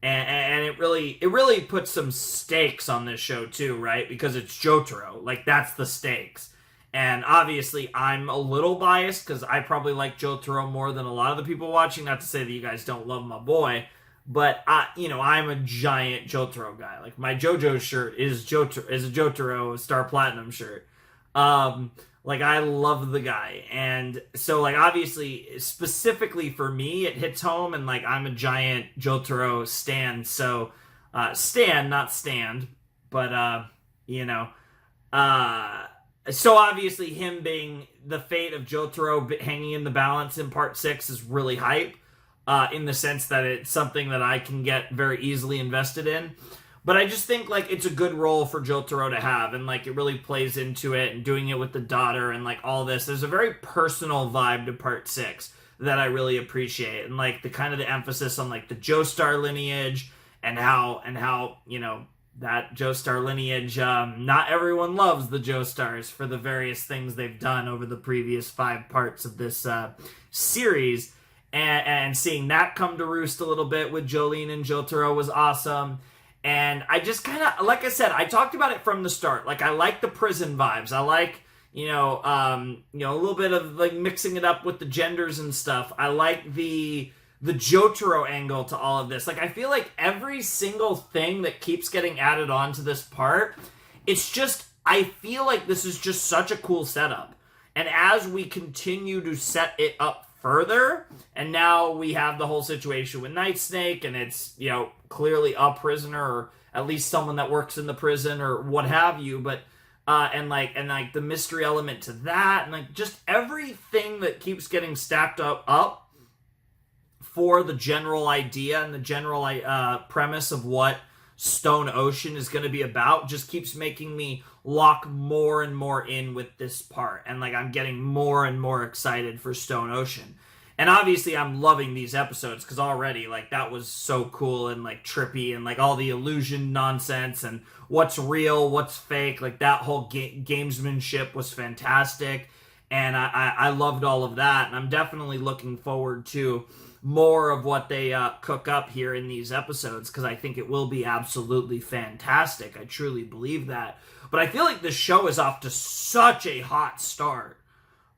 and it really puts some stakes on this show too, right? Because it's Jotaro, like, that's the stakes. And obviously, I'm a little biased because I probably like Jotaro more than a lot of the people watching. Not to say that you guys don't love my boy, but I'm a giant Jotaro guy. Like, my JoJo's shirt is a Jotaro Star Platinum shirt. Like, I love the guy. And so, like, obviously, specifically for me, it hits home, and, like, I'm a giant Jotaro stan. So, stan, not stand, but, so obviously him being the fate of Jotaro hanging in the balance in part 6 is really hype, in the sense that it's something that I can get very easily invested in. But I just think, like, it's a good role for Jotaro to have, and, like, it really plays into it, and doing it with the daughter, and, like, all this. There's a very personal vibe to part 6 that I really appreciate, and, like, the emphasis on, like, the Joestar lineage, and how that Joestar lineage, not everyone loves the Joestars for the various things they've done over the previous 5 parts of this series, and seeing that come to roost a little bit with Jolyne and Jotaro was awesome. And I just kind of, like I said, I talked about it from the start. Like, I like the prison vibes. I like, a little bit of, like, mixing it up with the genders and stuff. I like the Jotaro angle to all of this. Like, I feel like every single thing that keeps getting added on to this part, it's just, I feel like this is just such a cool setup. And as we continue to set it up further, and now we have the whole situation with Night Snake, and it's, clearly a prisoner, or at least someone that works in the prison, or what have you, but and the mystery element to that, and, like, just everything that keeps getting stacked up for the general idea and the general premise of what Stone Ocean is going to be about, just keeps making me lock more and more in with this part, and, like, I'm getting more and more excited for Stone Ocean. And obviously I'm loving these episodes, because already, like, that was so cool and, like, trippy, and, like, all the illusion nonsense and what's real, what's fake, like, that whole gamesmanship was fantastic, and I loved all of that, and I'm definitely looking forward to more of what they cook up here in these episodes, because I think it will be absolutely fantastic. I truly believe that. But I feel like this show is off to such a hot start.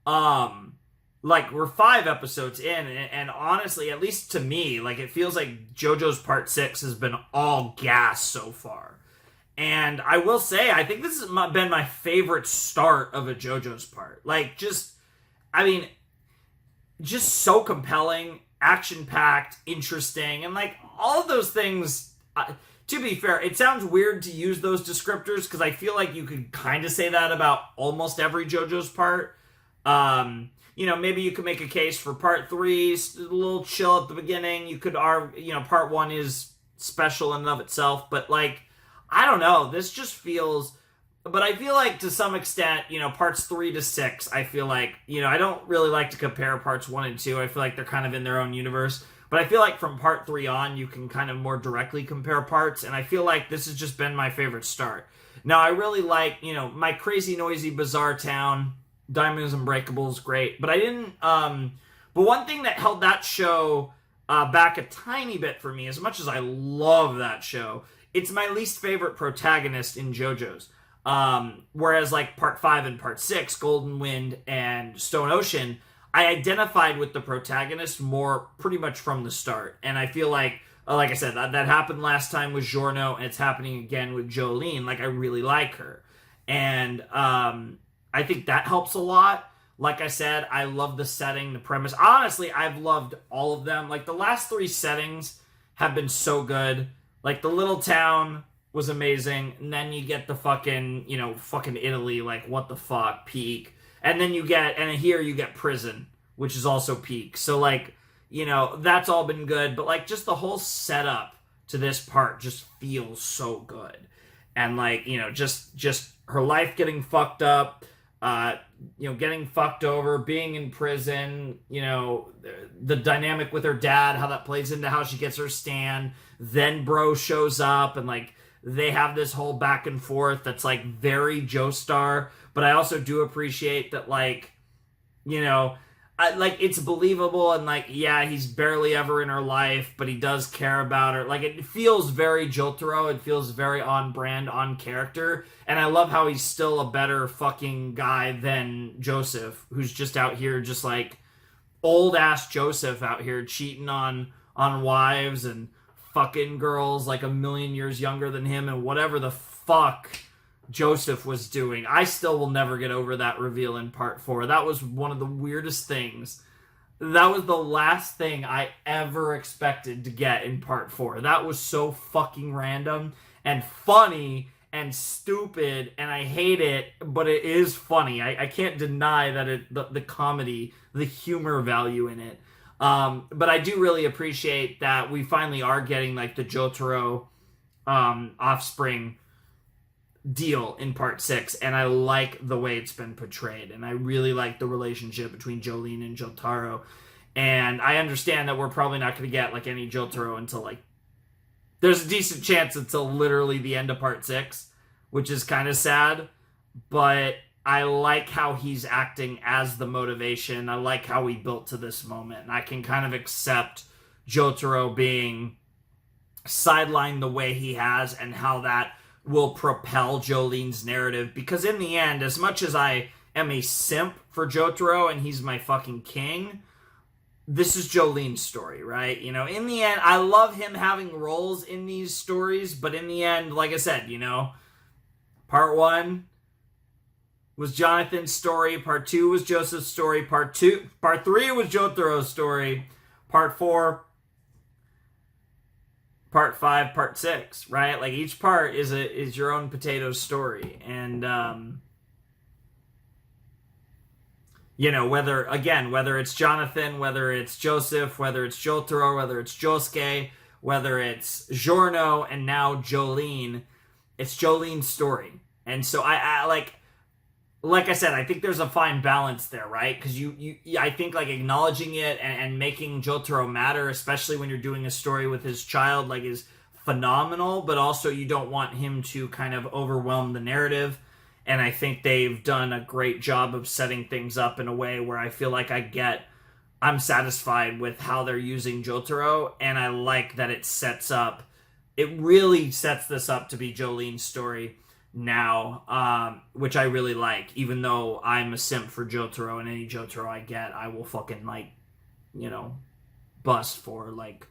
Like, we're 5 episodes in, and honestly, at least to me, like, it feels like JoJo's Part 6 has been all gas so far. And I will say, I think this has been my favorite start of a JoJo's part. Like, just so compelling, action-packed, interesting, and, like, all of those things, to be fair, it sounds weird to use those descriptors, because I feel like you could kind of say that about almost every JoJo's part. Maybe you could make a case for part 3, a little chill at the beginning. You could argue, part 1 is special in and of itself, but, like, I don't know, this just feels, but I feel like to some extent, parts 3 to 6, I feel like, I don't really like to compare parts 1 and 2. I feel like they're kind of in their own universe, but I feel like from part 3 on, you can kind of more directly compare parts, and I feel like this has just been my favorite start. Now, I really like, you know, My Crazy Noisy Bizarre Town, Diamonds Unbreakable is great, but I didn't, but one thing that held that show back a tiny bit for me, as much as I love that show, it's my least favorite protagonist in JoJo's. Whereas like part 5 and part 6, Golden Wind and Stone Ocean, I identified with the protagonist more pretty much from the start. And I feel like I said, that happened last time with Giorno, and it's happening again with Jolyne. Like, I really like her. And I think that helps a lot. Like I said, I love the setting, the premise. Honestly, I've loved all of them. Like, the last 3 settings have been so good. Like, the little town was amazing. And then you get the fucking, you know, fucking Italy, like, what the fuck, peak. And then here you get prison, which is also peak. So, like, you know, that's all been good. But, like, just the whole setup to this part just feels so good. And, like, you know, just her life getting fucked up, you know, getting fucked over, being in prison, you know, the dynamic with her dad, how that plays into how she gets her stand. Then Bro shows up, and, like, they have this whole back and forth that's, like, very Joestar. But I also do appreciate that, like, you know, like, it's believable, and, like, yeah, he's barely ever in her life, but he does care about her. Like, it feels very Jotaro. It feels very on brand, on character. And I love how he's still a better fucking guy than Joseph, who's just out here, just, like, old-ass Joseph out here cheating on wives and fucking girls, like, a million years younger than him, and whatever the fuck Joseph was doing. I still will never get over that reveal in part 4. That was one of the weirdest things. That was the last thing I ever expected to get in part 4. That was so fucking random and funny and stupid, and I hate it, but it is funny. I can't deny that the comedy, the humor value in it. But I do really appreciate that we finally are getting, like, the Jotaro offspring deal in part 6, and I like the way it's been portrayed, and I really like the relationship between Jolyne and Jotaro. And I understand that we're probably not going to get, like, any Jotaro until, like, there's a decent chance until literally the end of part 6, which is kind of sad, but I like how he's acting as the motivation. I like how we built to this moment, and I can kind of accept Jotaro being sidelined the way he has, and how that will propel Jolyne's narrative. Because in the end, as much as I am a simp for Jotaro and he's my fucking king, this is Jolyne's story, right? You know, in the end, I love him having roles in these stories, but in the end, like I said, you know, part 1 was Jonathan's story, part 2 was Joseph's story, part 3 was Jotaro's story, part 4, part 5, part 6, right? Like, each part is your own potato story. And, you know, whether it's Jonathan, whether it's Joseph, whether it's Jotaro, whether it's Josuke, whether it's Giorno, and now Jolyne, it's Jolyne's story. And so I like I said, I think there's a fine balance there, right? Because I think, like, acknowledging it and making Jotaro matter, especially when you're doing a story with his child, like, is phenomenal. But also, you don't want him to kind of overwhelm the narrative. And I think they've done a great job of setting things up in a way where I feel like I'm satisfied with how they're using Jotaro, and I like that it really sets this up to be Jolyne's story now, which I really like. Even though I'm a simp for Jotaro, and any Jotaro I get, I will fucking, like, you know, bust for. Like,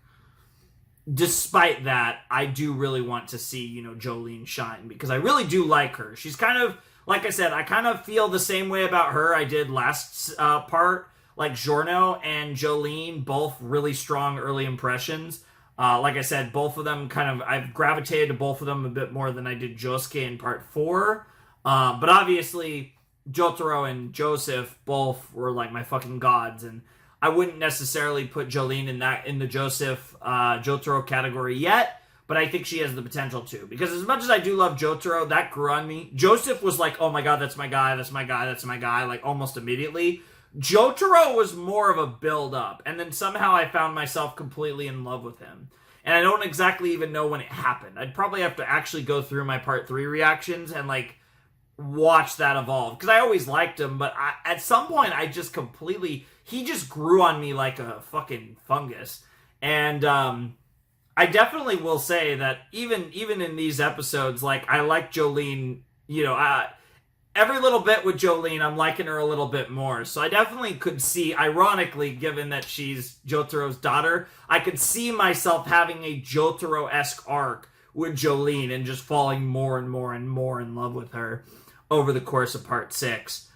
despite that, I do really want to see, you know, Jolyne shine, because I really do like her. She's kind of, like I said, I kind of feel the same way about her I did last part. Like, Giorno and Jolyne, both really strong early impressions. Like I said, both of them I've gravitated to both of them a bit more than I did Josuke in part 4. But obviously, Jotaro and Joseph both were, like, my fucking gods, and I wouldn't necessarily put Jolyne in the Jotaro category yet, but I think she has the potential to. Because as much as I do love Jotaro, that grew on me. Joseph was like, oh my god, that's my guy, that's my guy, that's my guy, like, almost immediately. Jotaro was more of a build-up, and then somehow I found myself completely in love with him. And I don't exactly even know when it happened. I'd probably have to actually go through my part 3 reactions and, like, watch that evolve. Because I always liked him, but at some point I just completely... He just grew on me like a fucking fungus. And I definitely will say that even in these episodes, like, I like Jolyne, you know... every little bit with Jolyne, I'm liking her a little bit more. So I definitely could see, ironically, given that she's Jotaro's daughter, I could see myself having a Jotaro-esque arc with Jolyne and just falling more and more and more in love with her over the course of part 6,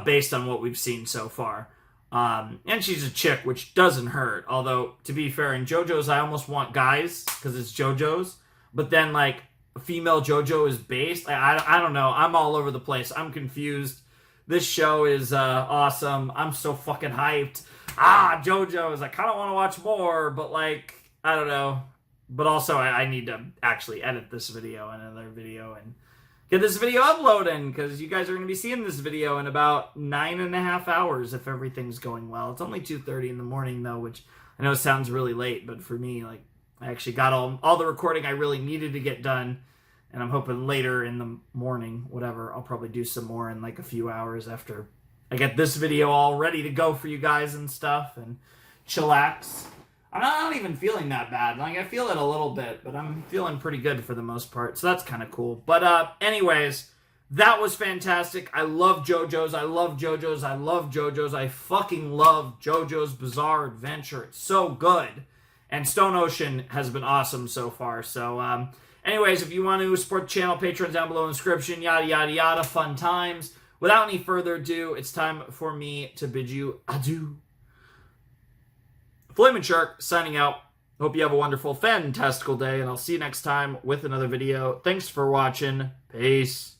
based on what we've seen so far. And she's a chick, which doesn't hurt. Although, to be fair, in JoJo's, I almost want guys, because it's JoJo's. But then, like, female JoJo is based. I don't know. I'm all over the place. I'm confused. This show is awesome. I'm so fucking hyped. JoJo's. I kind of want to watch more, but like, I don't know. But also, I need to actually edit this video and another video and get this video uploading, because you guys are going to be seeing this video in about 9.5 hours if everything's going well. It's only 2:30 in the morning though, which I know sounds really late, but for me, like, I actually got all the recording I really needed to get done. And I'm hoping later in the morning, whatever, I'll probably do some more in like a few hours after I get this video all ready to go for you guys and stuff and chillax. I'm not even feeling that bad. Like, I feel it a little bit, but I'm feeling pretty good for the most part. So that's kind of cool. But anyways, that was fantastic. I love JoJo's. I love JoJo's. I love JoJo's. I fucking love JoJo's Bizarre Adventure. It's so good. And Stone Ocean has been awesome so far. So, anyways, if you want to support the channel, Patreon's down below in the description, yada, yada, yada, fun times. Without any further ado, it's time for me to bid you adieu. Flaming Shark, signing out. Hope you have a wonderful, fantastical day, and I'll see you next time with another video. Thanks for watching. Peace.